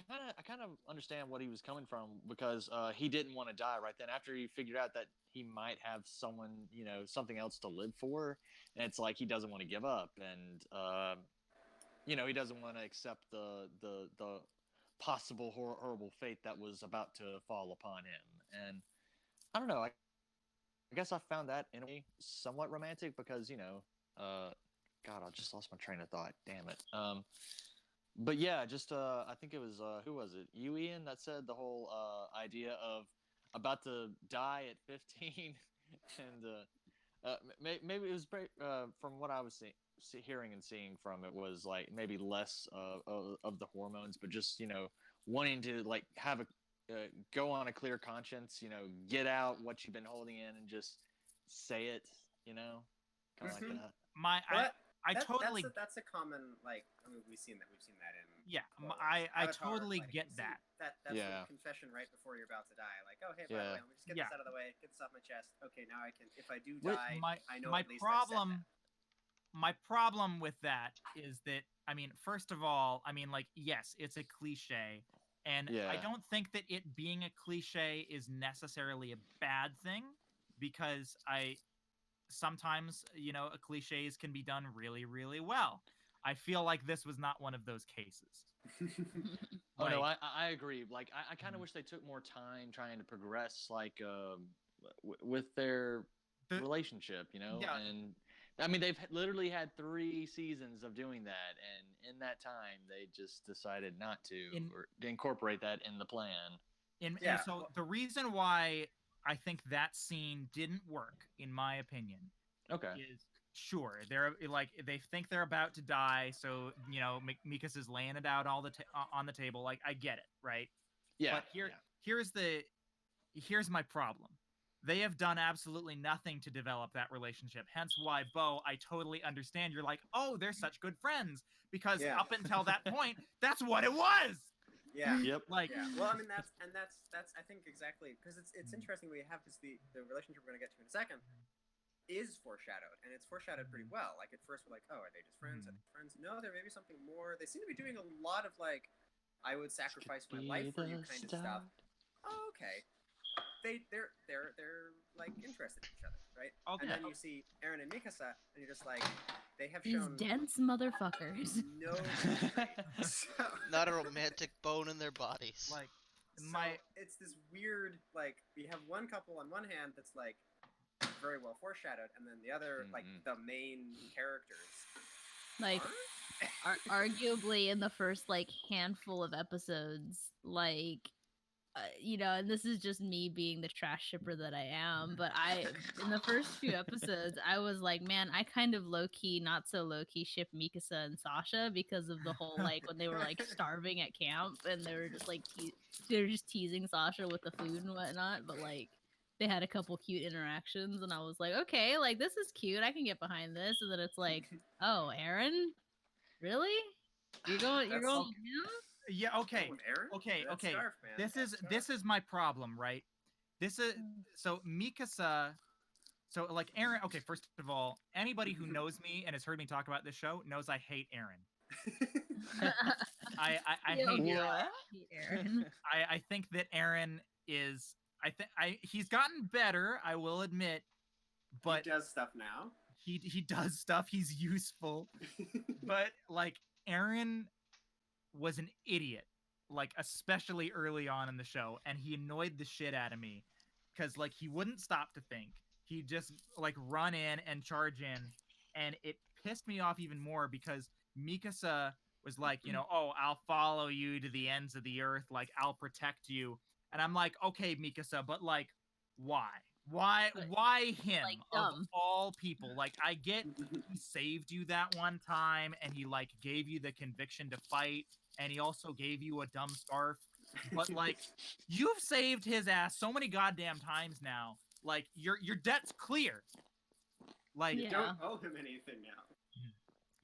kind of understand what he was coming from, because he didn't want to die right then after he figured out that he might have someone, something else to live for, and it's like he doesn't want to give up, and he doesn't want to accept the possible horrible fate that was about to fall upon him. And I don't know, I guess I found that in a way somewhat romantic, because God, I just lost my train of thought. Damn it. But yeah, just I think it was who was it? You, Ian, that said the whole idea of about to die at 15, and maybe it was from what I was hearing and seeing from it was like maybe less of the hormones, but just wanting to like have a go on a clear conscience, get out what you've been holding in and just say it, kind of like that. But I totally that's a common, like, I mean, we've seen that in yeah, quotes. I Avatar, totally like, get you see that. That's Yeah. the confession right before you're about to die. Like, oh hey, by the Yeah. way, let me just get Yeah. this out of the way, get this off my chest. Okay, now I can, if I do Wait, die, my I know my at least I've said problem my problem with that is that, I mean, first of all, I mean, like, yes, it's a cliche, and I Yeah. don't think that it being a cliche is necessarily a bad thing, because sometimes, cliches can be done really, really well. I feel like this was not one of those cases. that. Oh no, Like, I agree. Like I kind of wish they took more time trying to progress, like with their The- relationship, Yeah. And I mean they've literally had 3 seasons of doing that, and in that time they just decided not to In- or to incorporate that in the plan. and Yeah, so well- the reason why I think that scene didn't work, in my opinion, Okay. is sure they're like they think they're about to die, so Mikasa's laying it out all on the table. Like, I get it, right? Yeah. But here's my problem. They have done absolutely nothing to develop that relationship. Hence why, Bo, I totally understand. You're like, oh, they're such good friends, because Yeah. up until that point, that's what it was. Yeah. Yep. Like, Yeah. Well, I mean that's I think exactly, because it's interesting we have, because the relationship we're gonna get to in a second is foreshadowed, and it's foreshadowed pretty well. Like, at first we're like, oh, are they just friends? Are they friends? No, there may be something more. They seem to be doing a lot of like, I would sacrifice my life for you kind of stuff. Oh, okay. They're like interested in each other, right? Okay. And then you see Aaron and Mikasa, and you're just like, they have These shown dense motherfuckers. no chemistry. So, Not a romantic bone in their bodies. like so my it's this weird, like, we have one couple on one hand that's like very well foreshadowed, and then the other, like, the main characters Like, aren't. arguably in the first like handful of episodes, like and this is just me being the trash shipper that I am, but in the first few episodes I was like, man, I kind of low-key, not so low-key ship Mikasa and Sasha, because of the whole like when they were like starving at camp and they were just like they were just teasing Sasha with the food and whatnot, but like they had a couple cute interactions and I was like, okay, like this is cute, I can get behind this. And then it's like, oh, Aaron, really? You're going That's with okay. him? yeah, okay. Oh, Aaron? Okay, That okay. scarf, man. This That is scarf. my problem, right? This is so Mikasa. So, like, Aaron. Okay, first of all, anybody who knows me and has heard me talk about this show knows I hate Aaron. I You hate Aaron. hate Aaron. I think that Aaron is. He's gotten better, I will admit, but he does stuff now. he does stuff. He's useful, but like, Aaron was an idiot, like, especially early on in the show, and he annoyed the shit out of me, because like he wouldn't stop to think. He'd just like run in and charge in, and it pissed me off even more because Mikasa was like, oh, I'll follow you to the ends of the earth, like, I'll protect you. And I'm like, okay, Mikasa, but like, why? Why him, like, of dumb. all people? Like, I get he saved you that one time and he like gave you the conviction to fight and he also gave you a dumb scarf. But like, you've saved his ass so many goddamn times now. Like, your debt's clear. Like, You don't owe him anything now.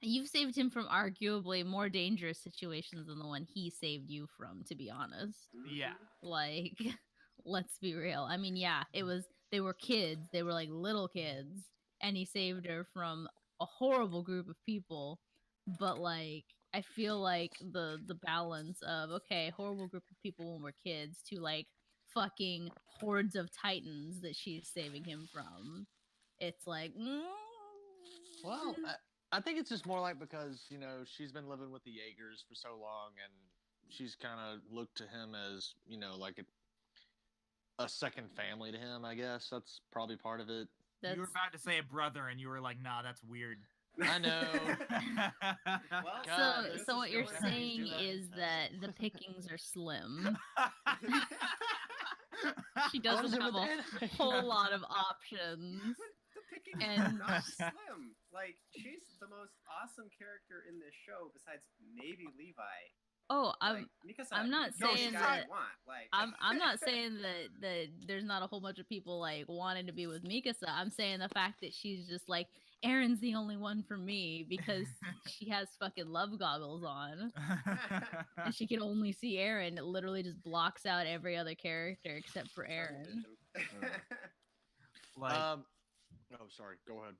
You've saved him from arguably more dangerous situations than the one he saved you from, to be honest. yeah. Like, let's be real. I mean, yeah, they were kids. They were like little kids. And he saved her from a horrible group of people. But like, I feel like the balance of, okay, horrible group of people when we're kids to like fucking hordes of titans that she's saving him from. It's like, Well, I think it's just more like because, you know, she's been living with the Jaegers for so long and she's kind of looked to him as, you know, like a second family to him, I guess. That's probably part of it. You were about to say a brother, and you were like, nah, that's weird. I know. Well, so what you're going saying to is that the pickings are slim. She doesn't have a whole lot of options. The pickings And- are not slim. Like, she's the most awesome character in this show, besides maybe Levi. Oh, Like, Mikasa, I'm not Mikasa saying guy that- I want. Like, I'm not saying that there's not a whole bunch of people like wanting to be with Mikasa. I'm saying the fact that she's just like, Aaron's the only one for me because she has fucking love goggles on and she can only see Aaron. It literally just blocks out every other character except for Aaron. like, oh, sorry. Go ahead.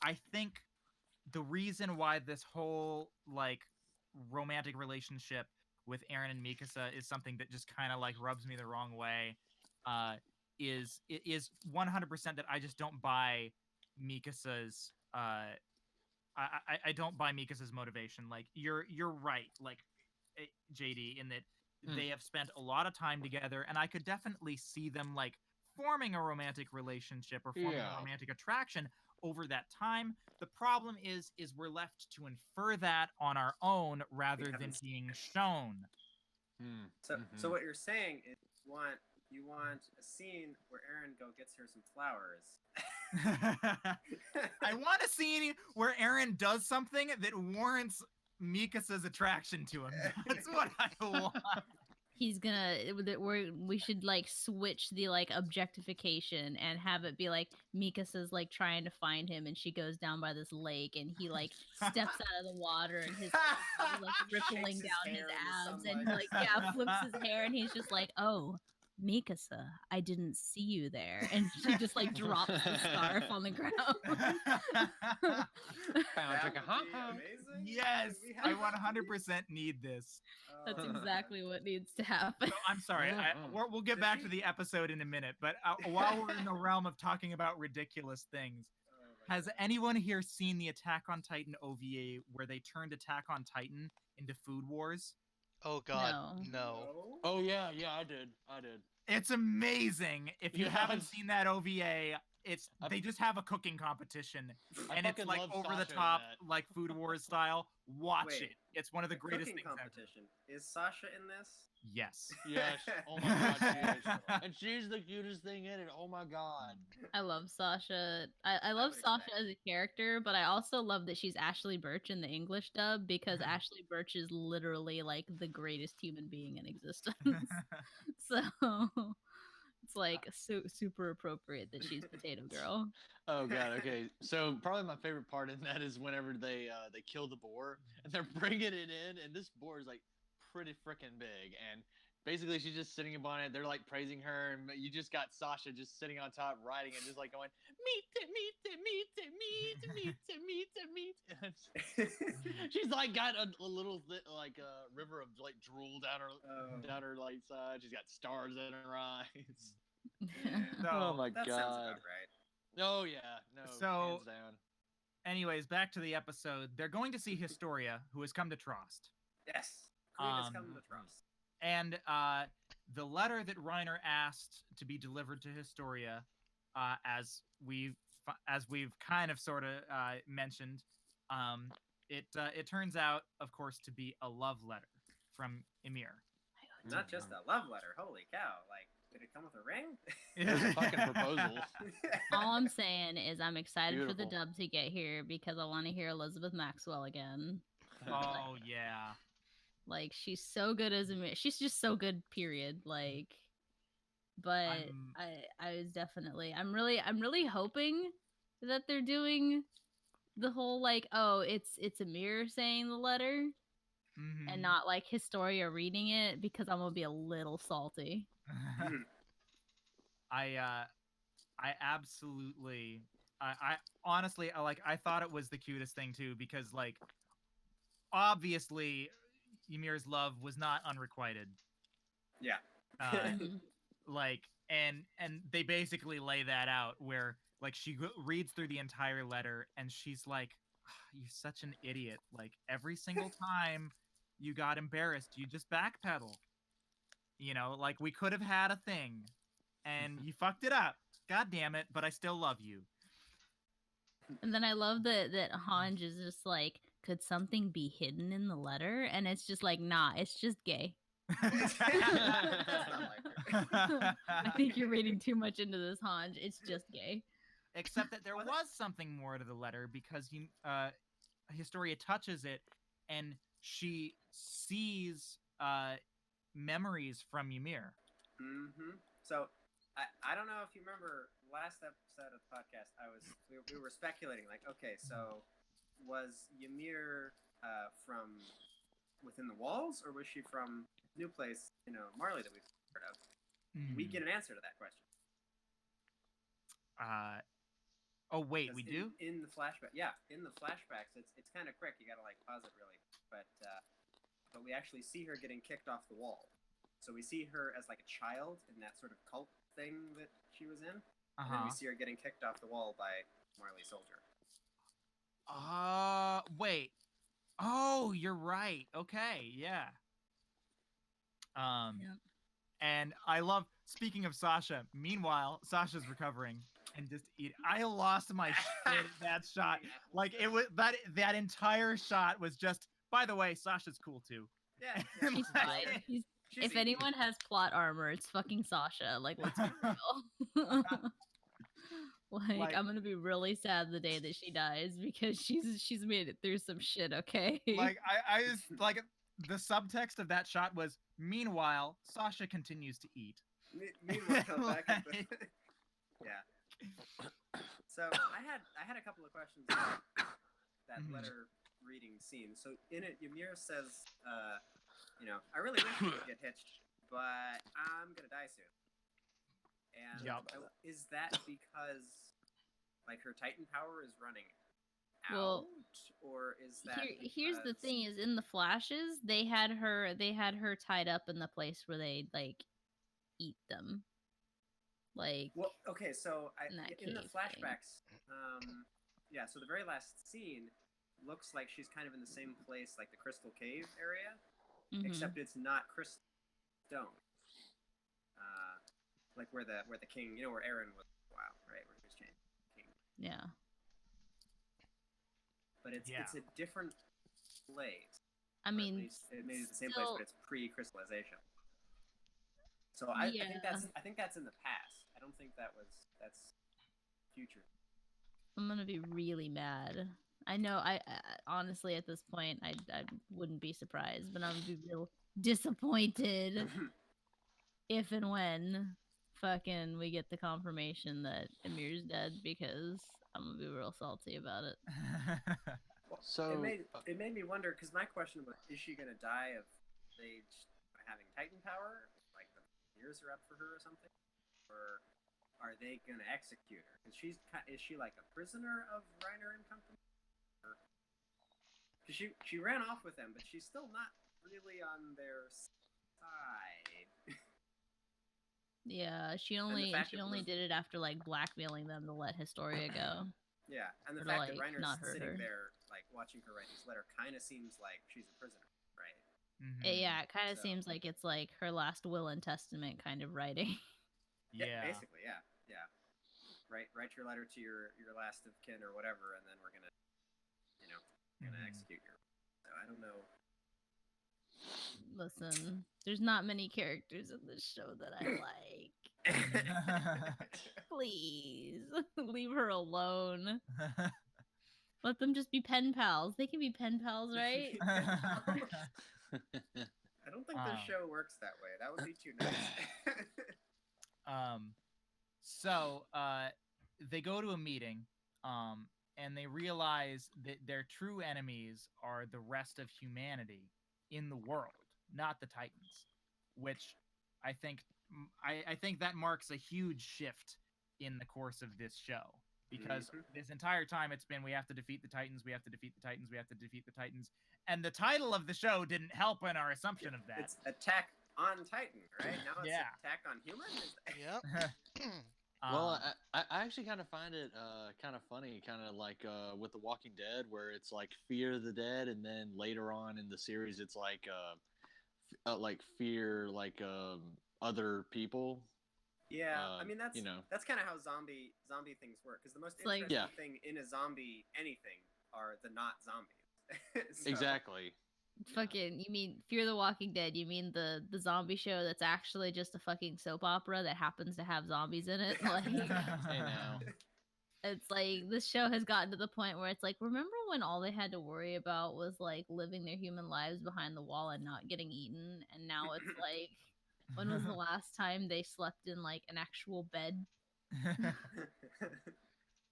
I think the reason why this whole like romantic relationship with Aaron and Mikasa is something that just kind of like rubs me the wrong way is 100% that I just don't buy Mikasa's I don't buy Mikasa's motivation. Like you're right, like JD, in that they have spent a lot of time together, and I could definitely see them like forming a romantic relationship or forming a romantic attraction over that time. The problem is we're left to infer that on our own rather than being shown. So what you're saying is you want a scene where Aaron gets her some flowers. I want a scene where Aaron does something that warrants Mikasa's attraction to him. That's what I want. He's gonna we should like switch the like objectification and have it be like Mikasa's like trying to find him and she goes down by this lake and he like steps out of the water and his hair, like rippling Shakes his down his hair in the abs and sunlight. like flips his hair and he's just like, oh, Mikasa, I didn't see you there, and she just like drops the scarf on the ground. That would be amazing. Yes, We I have- 100% need this. That's Oh, exactly what needs to happen. So, I'm sorry. We'll get back to the episode in a minute, but while we're in the realm of talking about ridiculous things, oh my has God. anyone here seen the Attack on Titan OVA where they turned Attack on Titan into Food Wars? Oh God, no. No? Oh, yeah, I did. It's amazing. If you haven't Yes. seen that OVA, they just have a cooking competition, and it's fucking like love over Sasha the in top, that. like Food Wars style. Watch Wait, it. It's one of the greatest cooking things ever. competition. Is Sasha in this? Yes. Yes. Oh my God, she is. And she's the cutest thing in it. Oh my God. I love Sasha. I love would Sasha expect. as a character, but I also love that she's Ashley Birch in the English dub because Ashley Birch is literally like the greatest human being in existence. So it's like super appropriate that she's Potato Girl. Oh God. Okay. So probably my favorite part in that is whenever they kill the boar and they're bringing it in, and this boar is like pretty freaking big, and basically she's just sitting upon it. They're like praising her, and you just got Sasha just sitting on top, riding it, just like going meat it, meat it, meat it, meat it, meat it, meat it, meat it. She's like got a little like a river of like drool down her like side. She's got stars in her eyes. Oh my That God. sounds about right. Oh yeah, no. So- hands down. Anyways, back to the episode. They're going to see Historia, who has come to Trost. Yes. Queen has Um, come to trust. And the letter that Reiner asked to be delivered to Historia, as we've kind of sort of mentioned, it turns out, of course, to be a love letter from Emir. Not just a love letter. Holy cow! Like, did it come with a ring? It's a fucking proposal. All I'm saying is I'm excited for the Beautiful. dub to get here because I want to hear Elizabeth Maxwell again. Oh yeah. Like she's so good as a she's just so good, period. Like, but I'm- I was definitely I'm really hoping that they're doing the whole like, oh, it's Amir saying the letter and Mhm. not like Historia reading it, because I'm gonna be a little salty. I absolutely I honestly I thought it was the cutest thing too, because like obviously Ymir's love was not unrequited. Yeah. Mhm. Like and they basically lay that out where like she reads through the entire letter and she's like, "Ah, you're such an idiot. Like every single time you got embarrassed, you just backpedal. You know, like we could have had a thing and you fucked it up. God damn it, but I still love you." And then I love that Hanj is just like, could something be hidden in the letter? And it's just like, nah, it's just gay. That's not like her. I think you're reading too much into this, Hanj. It's just gay. Except that there Well, was something more to the letter, because Historia touches it and she sees memories from Ymir. So, I don't know if you remember last episode of the podcast. We were speculating, like, okay, so was Ymir from within the walls, or was she from new place, Marley, that we've heard of? We get an answer to that question. Oh wait, 'Cause we do? in the flashback. Yeah, in the flashbacks, it's kind of quick. You gotta like pause it really, but we actually see her getting kicked off the wall. So we see her as like a child in that sort of cult thing that she was in, and then we see her getting kicked off the wall by Marley Soldier. Wait. Oh, you're right. Okay, yeah. Yep. And I love, speaking of Sasha, meanwhile, Sasha's recovering and just eat. I lost my shit at that shot. Like it was that entire shot was just, by the way, Sasha's cool too. Yeah, And He's like- fine. She's If eating. anyone has plot armor, it's fucking Sasha. Like, let's be real. Like, I'm gonna be really sad the day that she dies, because she's made it through some shit. Okay. like I just like the subtext of that shot was, meanwhile, Sasha continues to eat. Meanwhile, back at the yeah. So I had a couple of questions about that Mhm. letter reading scene. So in it, Ymir says, I really wish we could get hitched, but I'm gonna die soon. And Yup. is that because like her Titan power is running out, Well, or is that here's the because- thing: is in the flashes, they had her tied up in the place where they like eat them. Like, Well, okay, so in that in the cave thing. flashbacks, yeah. So the very last scene looks like she's kind of in the same place, like the Crystal Cave area, mhm. except it's not crystal stone. Like where the king, where Aaron was for a while, right? Where he was changed king. Yeah. But it's Yeah. a different place. I Or at mean, least it may be the same place, still- but it's pre-crystallization. So I think that's in the past. I don't think that's future. I'm gonna be really mad. I know. I honestly, at this point, I wouldn't be surprised, but I'm gonna be real disappointed if and when fucking we get the confirmation that Amir's dead, because I'm gonna be real salty about it. Well, So, it made me wonder, because my question was, is she gonna die of age by having Titan power, like the years are up for her or something, or are they gonna execute her? Because is she like a prisoner of Reiner and company? Because she ran off with them, but she's still not really on their side. Yeah, she the only fact that did it after like blackmailing them to let Historia go. Yeah, and the Or to, fact that like, Reiner's not hurt sitting her. there, like watching her write this letter, kind of seems like she's a prisoner, right? Mhm. Yeah, it kind of So- seems like it's like her last will and testament kind of writing. Yeah. Basically, yeah. Write your letter to your last of kin or whatever, and then we're gonna Mhm. execute your. So I don't know. Listen, there's not many characters in this show that I like. Please leave her alone. Let them just be pen pals. They can be pen pals, right? I don't think the Um. show works that way. That would be too nice. So they go to a meeting, and they realize that their true enemies are the rest of humanity in the world, not the Titans, which I think I think that marks a huge shift in the course of this show, because Mhm. this entire time it's been, we have to defeat the Titans, we have to defeat the Titans, we have to defeat the Titans, and the title of the show didn't help in our assumption of that. It's Attack on Titan, right? Now it's Yeah. Attack on Human? Yep. Well, Um, I actually kind of find it kind of funny, kind of like with The Walking Dead, where it's like Fear the Dead, and then later on in the series, it's like fear other people. Yeah, I mean You know. that's kind of how zombie things work. Because the most It's like- interesting Yeah. thing in a zombie anything are the not zombies. So- Exactly. Fucking, you mean Fear the Walking Dead? You mean the zombie show that's actually just a fucking soap opera that happens to have zombies in it? Like, Hey now. it's like this show has gotten to the point where it's like, remember when all they had to worry about was like living their human lives behind the wall and not getting eaten? And now it's like, when was the last time they slept in like an actual bed?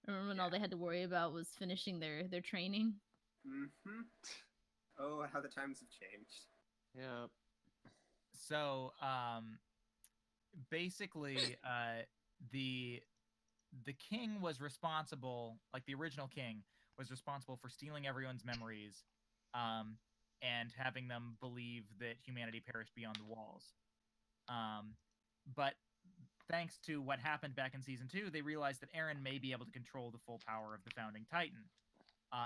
Remember when all they had to worry about was finishing their training? Mm-hmm. Oh, how the times have changed. Yeah. So basically the king was responsible, like the original king was responsible for stealing everyone's memories, and having them believe that humanity perished beyond the walls. But thanks to what happened back in season 2, they realized that Eren may be able to control the full power of the founding Titan.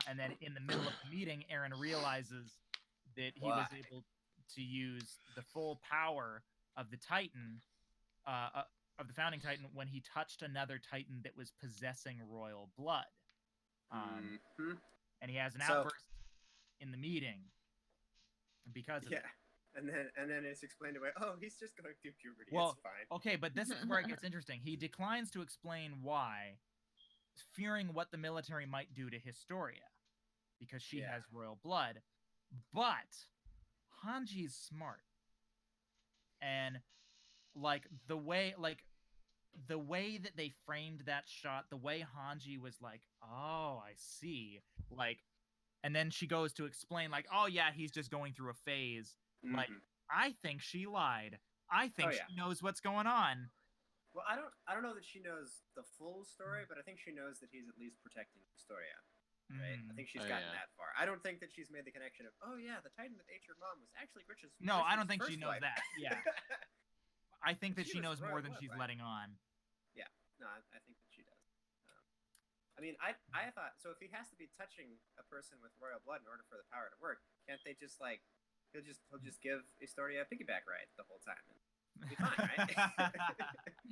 And then in the middle of the meeting, Eren realizes that he was Why? able to use the full power of the Titan, of the founding Titan, when he touched another Titan that was possessing royal blood. Mm-hmm. And he has an So- outburst in the meeting because of Yeah. it. And then it's explained away. Oh, he's just going through puberty. Well, it's fine. Okay, but this is where it gets interesting. He declines to explain why, fearing what the military might do to Historia, because she Yeah. has royal blood. But Hanji's smart, and the way that they framed that shot, the way Hanji was like, "Oh, I see," and then she goes to explain, like, "Oh yeah, he's just going through a phase." Like, Mhm. I think she lied. I think Oh, yeah. she knows what's going on. Well, I don't know that she knows the full story, but I think she knows that he's at least protecting Historia. Right? I Mhm. think she's Oh, gotten yeah. that far. I don't think that she's made the connection of, oh yeah, the Titan that ate your mom was actually Grisha's. No, I don't Grisha's think she first knows wife. that. Yeah. I think that She she was knows more royal than blood, she's right? letting on. No, I think that she does. I mean, I thought so. If he has to be touching a person with royal blood in order for the power to work, can't they just like he'll just give Historia a piggyback ride the whole time? And be fine, right?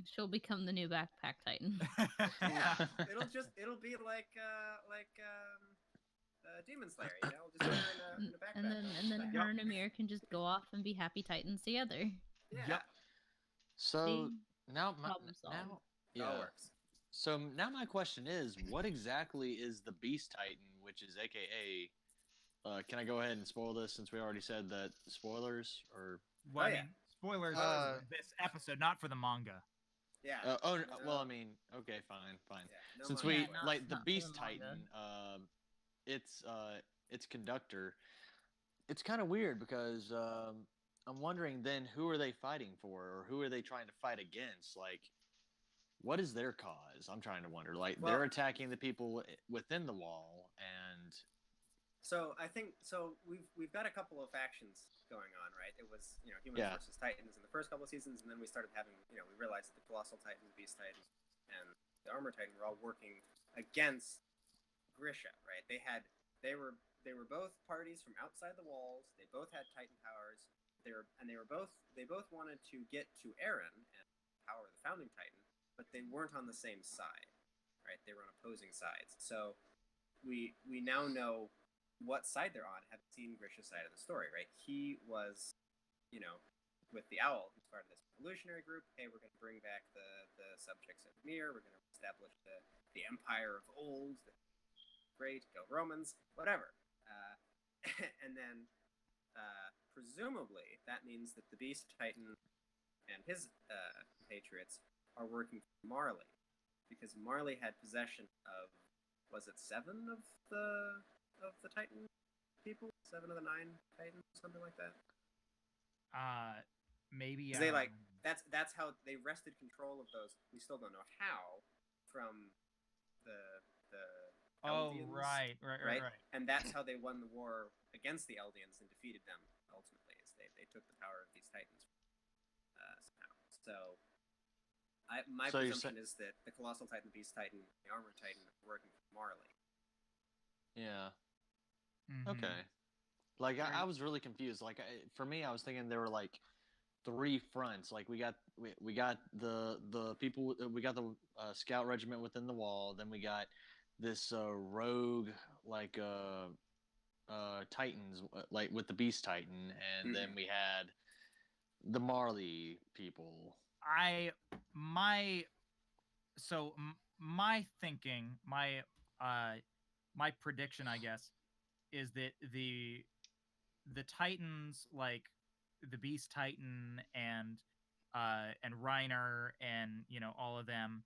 She'll become the new backpack Titan. Yeah, it'll be like Demon Slayer, you know, just put her in a backpack. And then Yep. her and Amir can just go off and be happy Titans together. Yeah, Yep. So See? now, Problem solved. now, it all yeah. works. So now my question is, what exactly is the Beast Titan, which is AKA? Can I go ahead and spoil this since we already said that spoilers or? Well, Oh, I yeah. mean, spoilers Uh, for this episode, not for the manga. Yeah. Oh, no, well, I mean, okay, fine. yeah, no Since manga we Yeah, not- like the not for the Beast manga. Titan, its conductor. It's kind of weird because I'm wondering then who are they fighting for, or who are they trying to fight against? Like, what is their cause? I'm trying to wonder. Like, Well- they're attacking the people within the wall, and So I think we've got a couple of factions going on, right? It was humans Yeah. versus Titans in the first couple of seasons, and then we started having we realized that the Colossal Titan, the Beast Titan, and the Armor Titan were all working against Grisha, right? They were both parties from outside the walls. They both had Titan powers. They both wanted to get to Eren and power the founding Titan, but they weren't on the same side, right? They were on opposing sides. So we now know what side they're on, have seen Grisha's side of the story, right? He was, with the owl, who started this revolutionary group. Hey, we're going to bring back the subjects of Mir. We're going to establish the empire of old. great, go Romans, whatever. And then presumably that means that the Beast Titan and his compatriots are working for Marley, because Marley had possession of, was it 7 of the Titan people, 7 of the 9 Titans, something like that. Maybe They like that's how they wrested control of those. We still don't know how, from the Eldians, right? And that's how they won the war against the Eldians and defeated them ultimately. Is they took the power of these Titans somehow. So my presumption is that the Colossal Titan, the Beast Titan, the Armored Titan are working for Marley. Yeah. Mhm. Okay. Like I was really confused. Like for me, I was thinking there were like 3 fronts. Like we got the people. We got the scout regiment within the wall. Then we got this rogue like Titans, like with the Beast Titan, and then we had the Marley people. My thinking, my prediction, I guess, is that the Titans, like the Beast Titan and Reiner and all of them,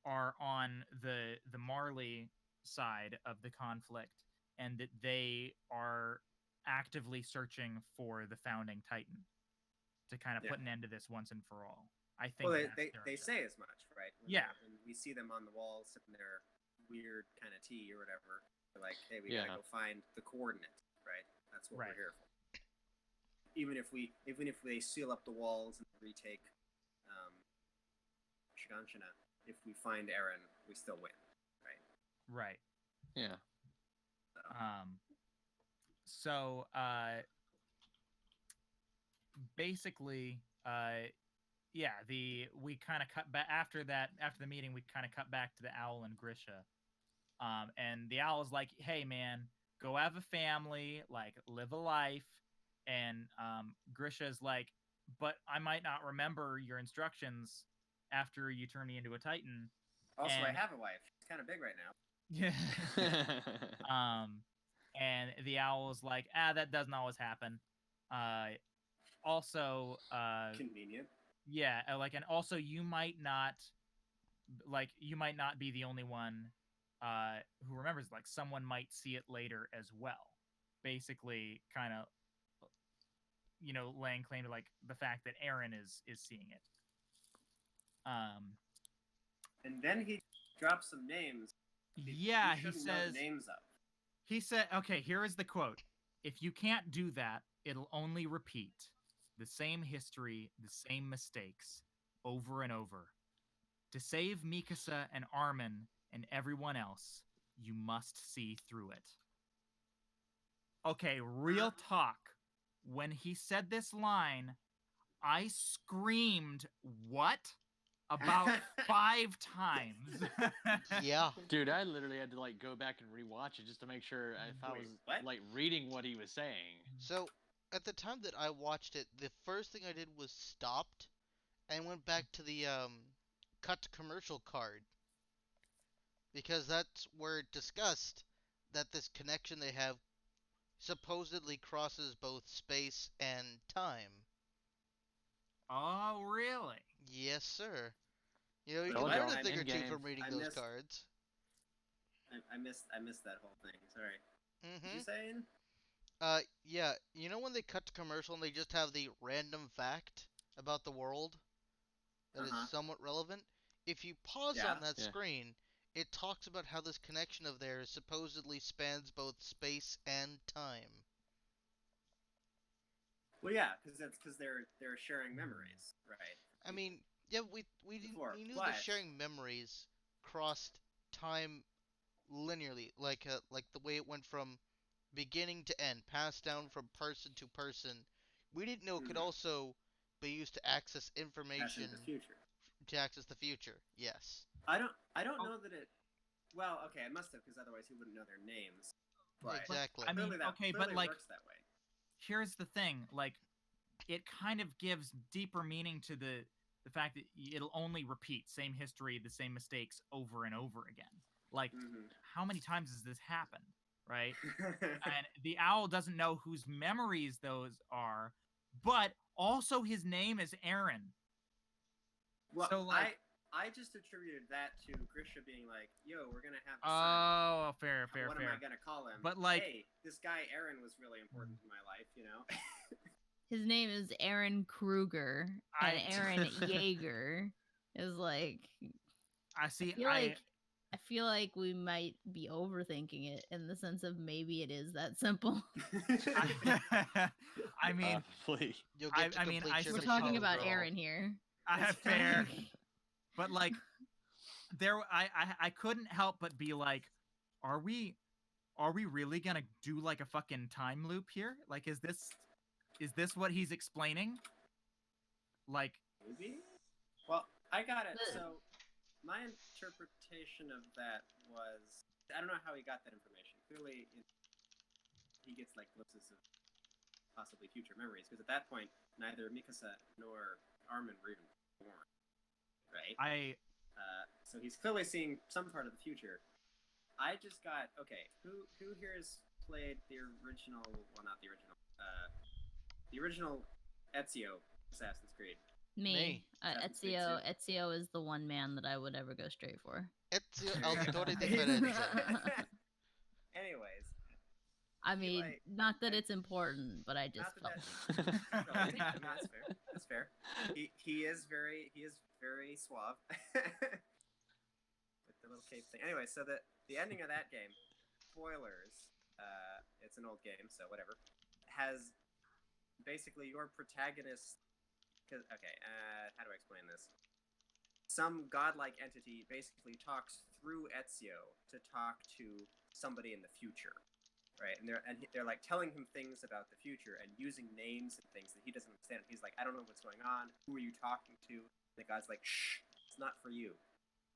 are on the Marley side of the conflict, and that they are actively searching for the founding Titan to kind of put an end to this once and for all. I think. Well, they say as much, right? When we see them on the wall sipping their weird kind of tea or whatever. They're like, hey, we gotta go find the coordinates, right? That's what we're here for. Even if they seal up the walls and retake Shiganshina, if we find Eren, we still win, right? Right. Yeah. So basically, we kind of cut back after the meeting. We kind of cut back to the Owl and Grisha, and the Owl is like, "Hey, man, go have a family, like live a life," and Grisha's like, "But I might not remember your instructions after you turn me into a Titan." Also, I have a wife. She's kind of big right now. Yeah. And the Owl is like, that doesn't always happen. Also, convenient. Yeah, and also you might not be the only one who remembers. Like, someone might see it later as well. Basically, kind of, laying claim to like the fact that Eren is seeing it. And then he drops some names. Yeah, he says know the names of. He said, okay, here is the quote. "If you can't do that, it'll only repeat the same history, the same mistakes, over and over. To save Mikasa and Armin and everyone else, you must see through it." Okay, real talk. When he said this line, I screamed, "What?" about 5 times. Yeah. Dude, I literally had to like go back and rewatch it just to make sure if I was like reading what he was saying. So, at the time that I watched it, the first thing I did was stopped and went back to the cut to commercial card, because that's where it discussed that this connection they have supposedly crosses both space and time. Oh, really? Yes, sir. You can Told learn y'all, a thing or two in-game. from reading those cards. I missed that whole thing. Sorry. Mm-hmm. What you saying? Yeah. You know when they cut to commercial and they just have the random fact about the world that is somewhat relevant? If you pause on that screen, it talks about how this connection of theirs supposedly spans both space and time. Well, yeah, because they're sharing memories, right? I mean, yeah, we knew that sharing memories crossed time linearly, like the way it went from beginning to end, passed down from person to person. We didn't know it could also be used to access information the future. To access the future. Yes. I don't know that it. Well, okay, it must have, because otherwise he wouldn't know their names. But exactly. I mean, but like, works that way. Here's the thing, like, it kind of gives deeper meaning to the fact that it'll only repeat same history, the same mistakes over and over again. Like, Mhm. how many times has this happened, right? And the owl doesn't know whose memories those are, but also his name is Aaron. Well, So, like, I just attributed that to Grisha being like, "Yo, we're gonna have a son. oh, fair. What am I gonna call him?" But, like- hey, this guy Aaron was really important in my life, you know. His name is Aaron Kruger, and Aaron Yeager is like. I see. I feel like we might be overthinking it in the sense of maybe it is that simple. I mean, Probably. You'll get to I mean, complete I your We're suppose- talking mission. about girl. Aaron here. fair. But like, I couldn't help but be like, are we really gonna do like a fucking time loop here? Like, is this what he's explaining? Like, Maybe. Well, I got it. So, my interpretation of that was I don't know how he got that information. Clearly, he gets like glimpses of possibly future memories because at that point, neither Mikasa nor Armin were even born, right? So he's clearly seeing some part of the future. I just got okay. Who here has played the original? Well, not the original. The original Ezio Assassin's Creed. Me. Assassin's Creed Ezio is the one man that I would ever go straight for. Ezio Auditore differenze. Anyways, I mean, like- not that it's important, but I just not felt. that I mean, that's fair. That's fair. He is very suave with the little cape thing. Anyway, so the ending of that game, spoilers. It's an old game, so whatever. Has basically your protagonist. Okay, how do I explain this? Some godlike entity basically talks through Ezio to talk to somebody in the future. Right, and they're like telling him things about the future and using names and things that he doesn't understand. He's like, I don't know what's going on. Who are you talking to? And the guy's like, shh, it's not for you.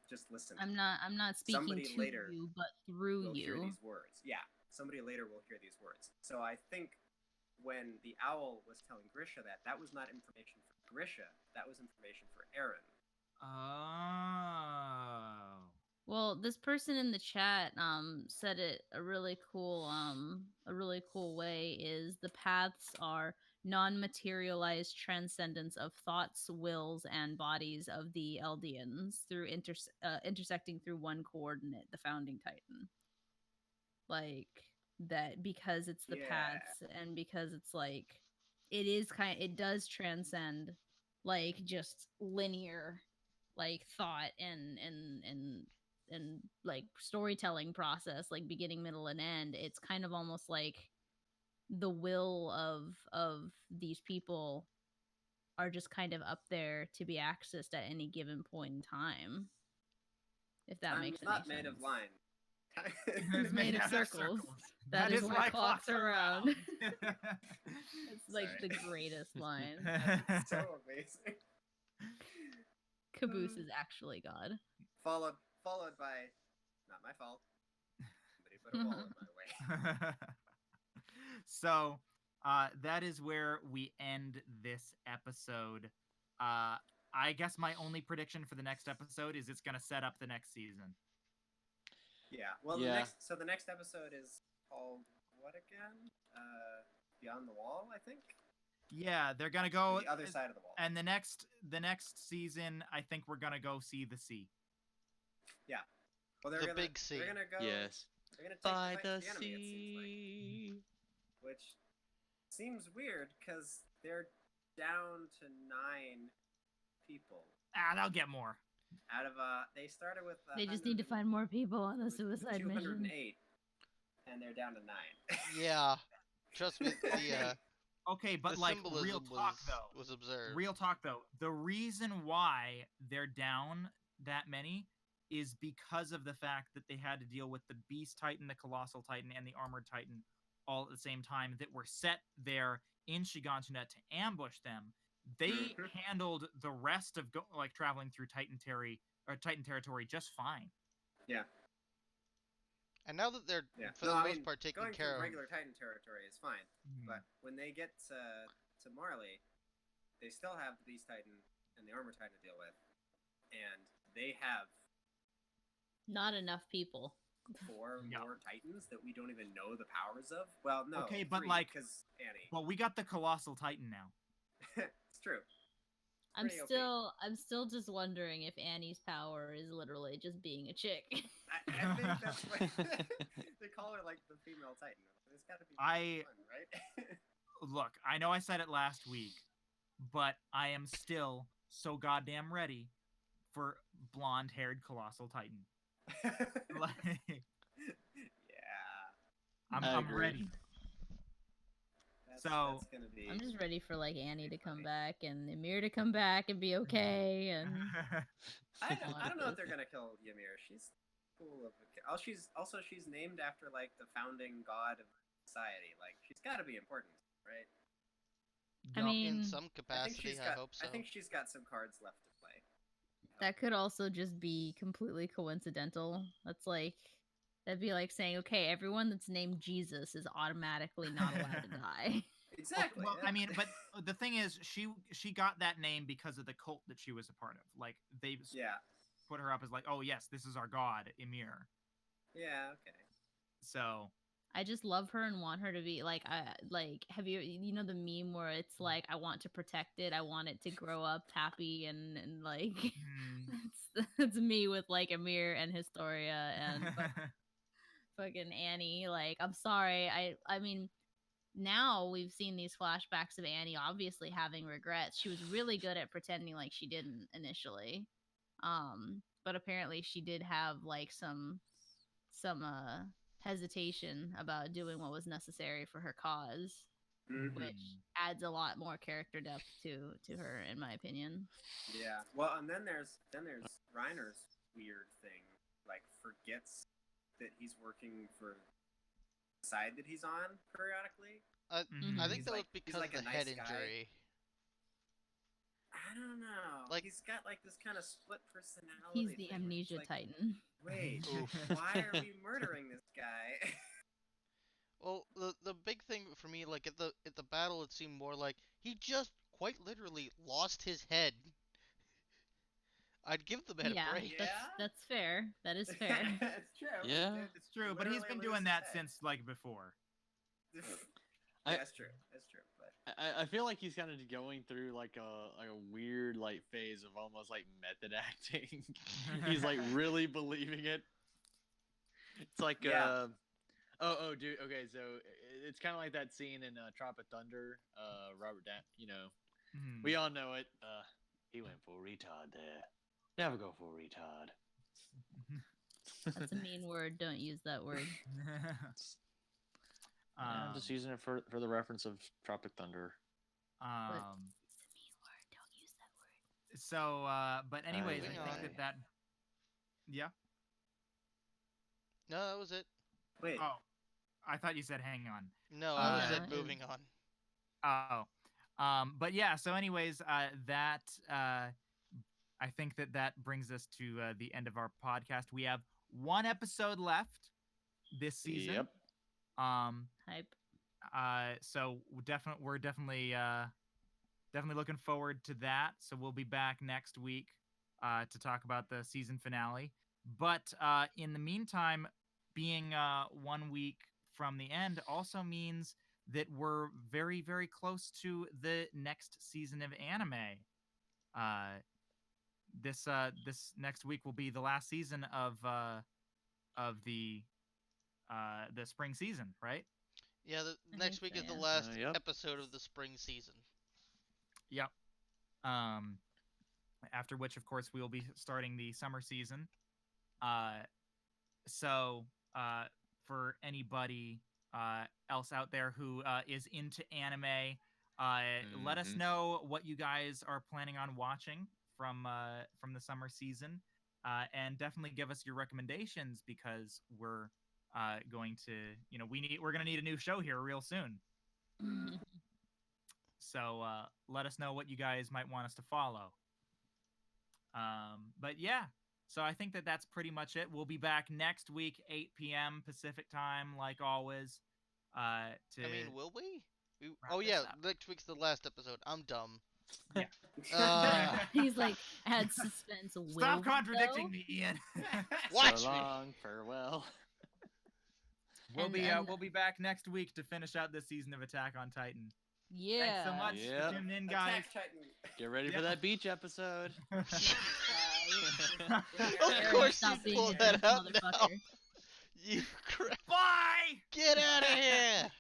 Just listen. I'm not speaking Somebody to later you, but through We'll hear you. these words. Yeah, somebody later will hear these words. So I think when the owl was telling Grisha that was not information for Grisha. That was information for Aaron. Oh. Well, this person in the chat said it a really cool way is the paths are non-materialized transcendence of thoughts, wills, and bodies of the Eldians through intersecting through one coordinate, the founding titan. Like that because it's the paths and because it's like it does transcend like just linear like thought and like storytelling process, like beginning, middle, and end. It's kind of almost like the will of these people are just kind of up there to be accessed at any given point in time. If that makes any sense. Not made of line. It's made of circles. That is why clocks are round. It's like the greatest line. That's so amazing. Caboose is actually God. Followed by, not my fault. Somebody put a wall in my way. So, that is where we end this episode. I guess my only prediction for the next episode is it's going to set up the next season. Yeah. Well, Yeah. the next episode is called what again? Beyond the Wall, I think. Yeah, they're going to go the other side of the wall. And the next season, I think we're going to go see the sea. Yeah. Well, they're The gonna, big sea. They're gonna go. Yes. They're gonna take By the the fight to the enemy. It seems like, sea. which seems weird because they're down to 9 people They'll get more. out of they started with. They just need to find more people on the with suicide 208, mission. and they're down to 9. Yeah. Trust me, the Okay, but the like symbolism real talk though. was observed. Real talk though. The reason why they're down that many is because of the fact that they had to deal with the Beast Titan, the Colossal Titan, and the Armored Titan all at the same time that were set there in Shiganshina to ambush them. They Mhm. handled the rest of traveling through Titan territory just fine. Yeah. And now that they're Yeah. for the most part taken going care through of, regular Titan territory is fine, but when they get to Marley, they still have the Beast Titan and the Armor Titan to deal with, and they have Not enough people. 4 Yeah. more Titans that we don't even know the powers of? Well, no. Okay, but 3, like- because Annie. Well, we got the Colossal Titan now. It's true. I'm Pretty OP. still just wondering if Annie's power is literally just being a chick. I think that's what they call her, like the female Titan. It's got to be fun, right? Look, I know I said it last week, but I am still so goddamn ready for blonde-haired Colossal Titan. Like, Yeah. I'm I I'm agree. ready. That's gonna be. I'm just ready for like Annie to come funny. back and Ymir to come back and be okay. And I don't know if they're gonna kill Ymir. She's cool of a she's named after like the founding god of society. Like she's got to be important, right? I Yup. mean, In some I think capacity, she's I got. hope so. I think she's got some cards left to play. that could also just be completely coincidental. That'd be like saying, okay, everyone that's named Jesus is automatically not allowed to die. Exactly. Well, yeah. I mean, but the thing is, she got that name because of the cult that she was a part of. Like they Yeah. put her up as like, oh yes, this is our god, Ymir. Yeah. Okay. So I just love her and want her to be like, have you know the meme where it's like, I want to protect it, I want it to grow up happy and like that's me with like Amir and Historia and fucking Annie. Like, I'm sorry, I mean, now we've seen these flashbacks of Annie obviously having regrets. She was really good at pretending like she didn't initially, but apparently she did have like some hesitation about doing what was necessary for her cause, Mhm. which adds a lot more character depth to her, in my opinion. Yeah. Well, and then there's Reiner's weird thing. Like forgets that he's working for the side that he's on periodically. I Mhm. think He's that like- was he's because like of a the nice head guy. injury. I don't know. Like- he's got like this kind of split personality. He's the thing where it's amnesia like, titan. Wait, Oof. why are we murdering this guy? Well, the big thing for me, like at the battle, it seemed more like he just quite literally lost his head. I'd give the man Yeah, a break. that's fair. That is fair. It's true. Yeah. it's true, but he's Literally been lose doing his that head. since like before. Yeah, I- that's true. That's true. But I feel like he's kind of going through like a weird like phase of almost like method acting. He's like really believing it. It's like Yeah. oh dude, okay, so it's kind of like that scene in Tropic Thunder. Robert you know, Mhm. we all know it. He went for retard there. Never go for retard. That's a mean word. Don't use that word. I'm just using it for the reference of Tropic Thunder. It's a mean word. Don't use that word. So, but anyways, Moving I think on. that yeah. No, that was it. wait, Oh, I thought you said hang on. No, I was Yeah, it. it Moving on. But yeah. So, anyways, that I think that brings us to the end of our podcast. We have one episode left this season. Yep. Hype. So we're definitely looking forward to that. So we'll be back next week to talk about the season finale. But in the meantime, being 1 week from the end also means that we're very, very close to the next season of anime. This next week will be the last season of the spring season, right? Yeah, I next think week so, is the yeah. last Yep. episode of the spring season. Yep. After which, of course, we will be starting the summer season. So for anybody else out there who is into anime, let us Mhm. know what you guys are planning on watching from the summer season, and definitely give us your recommendations because we're going to, we're gonna need a new show here real soon. So let us know what you guys might want us to follow. But yeah, so I think that's pretty much it. We'll be back next week, 8 p.m. Pacific time, like always. To I mean, will we? wrap Oh this yeah, up. next week's the last episode. I'm dumb. He's like, add suspense. Stop contradicting me, Ian. Watch so me. long, farewell. We'll be back next week to finish out this season of Attack on Titan. Yeah. Thanks so much Yep. for tuning in, guys. Attack Titan. Get ready for Yeah. that beach episode. Of course Stop you being pulled a that dumb out now. motherfucker. You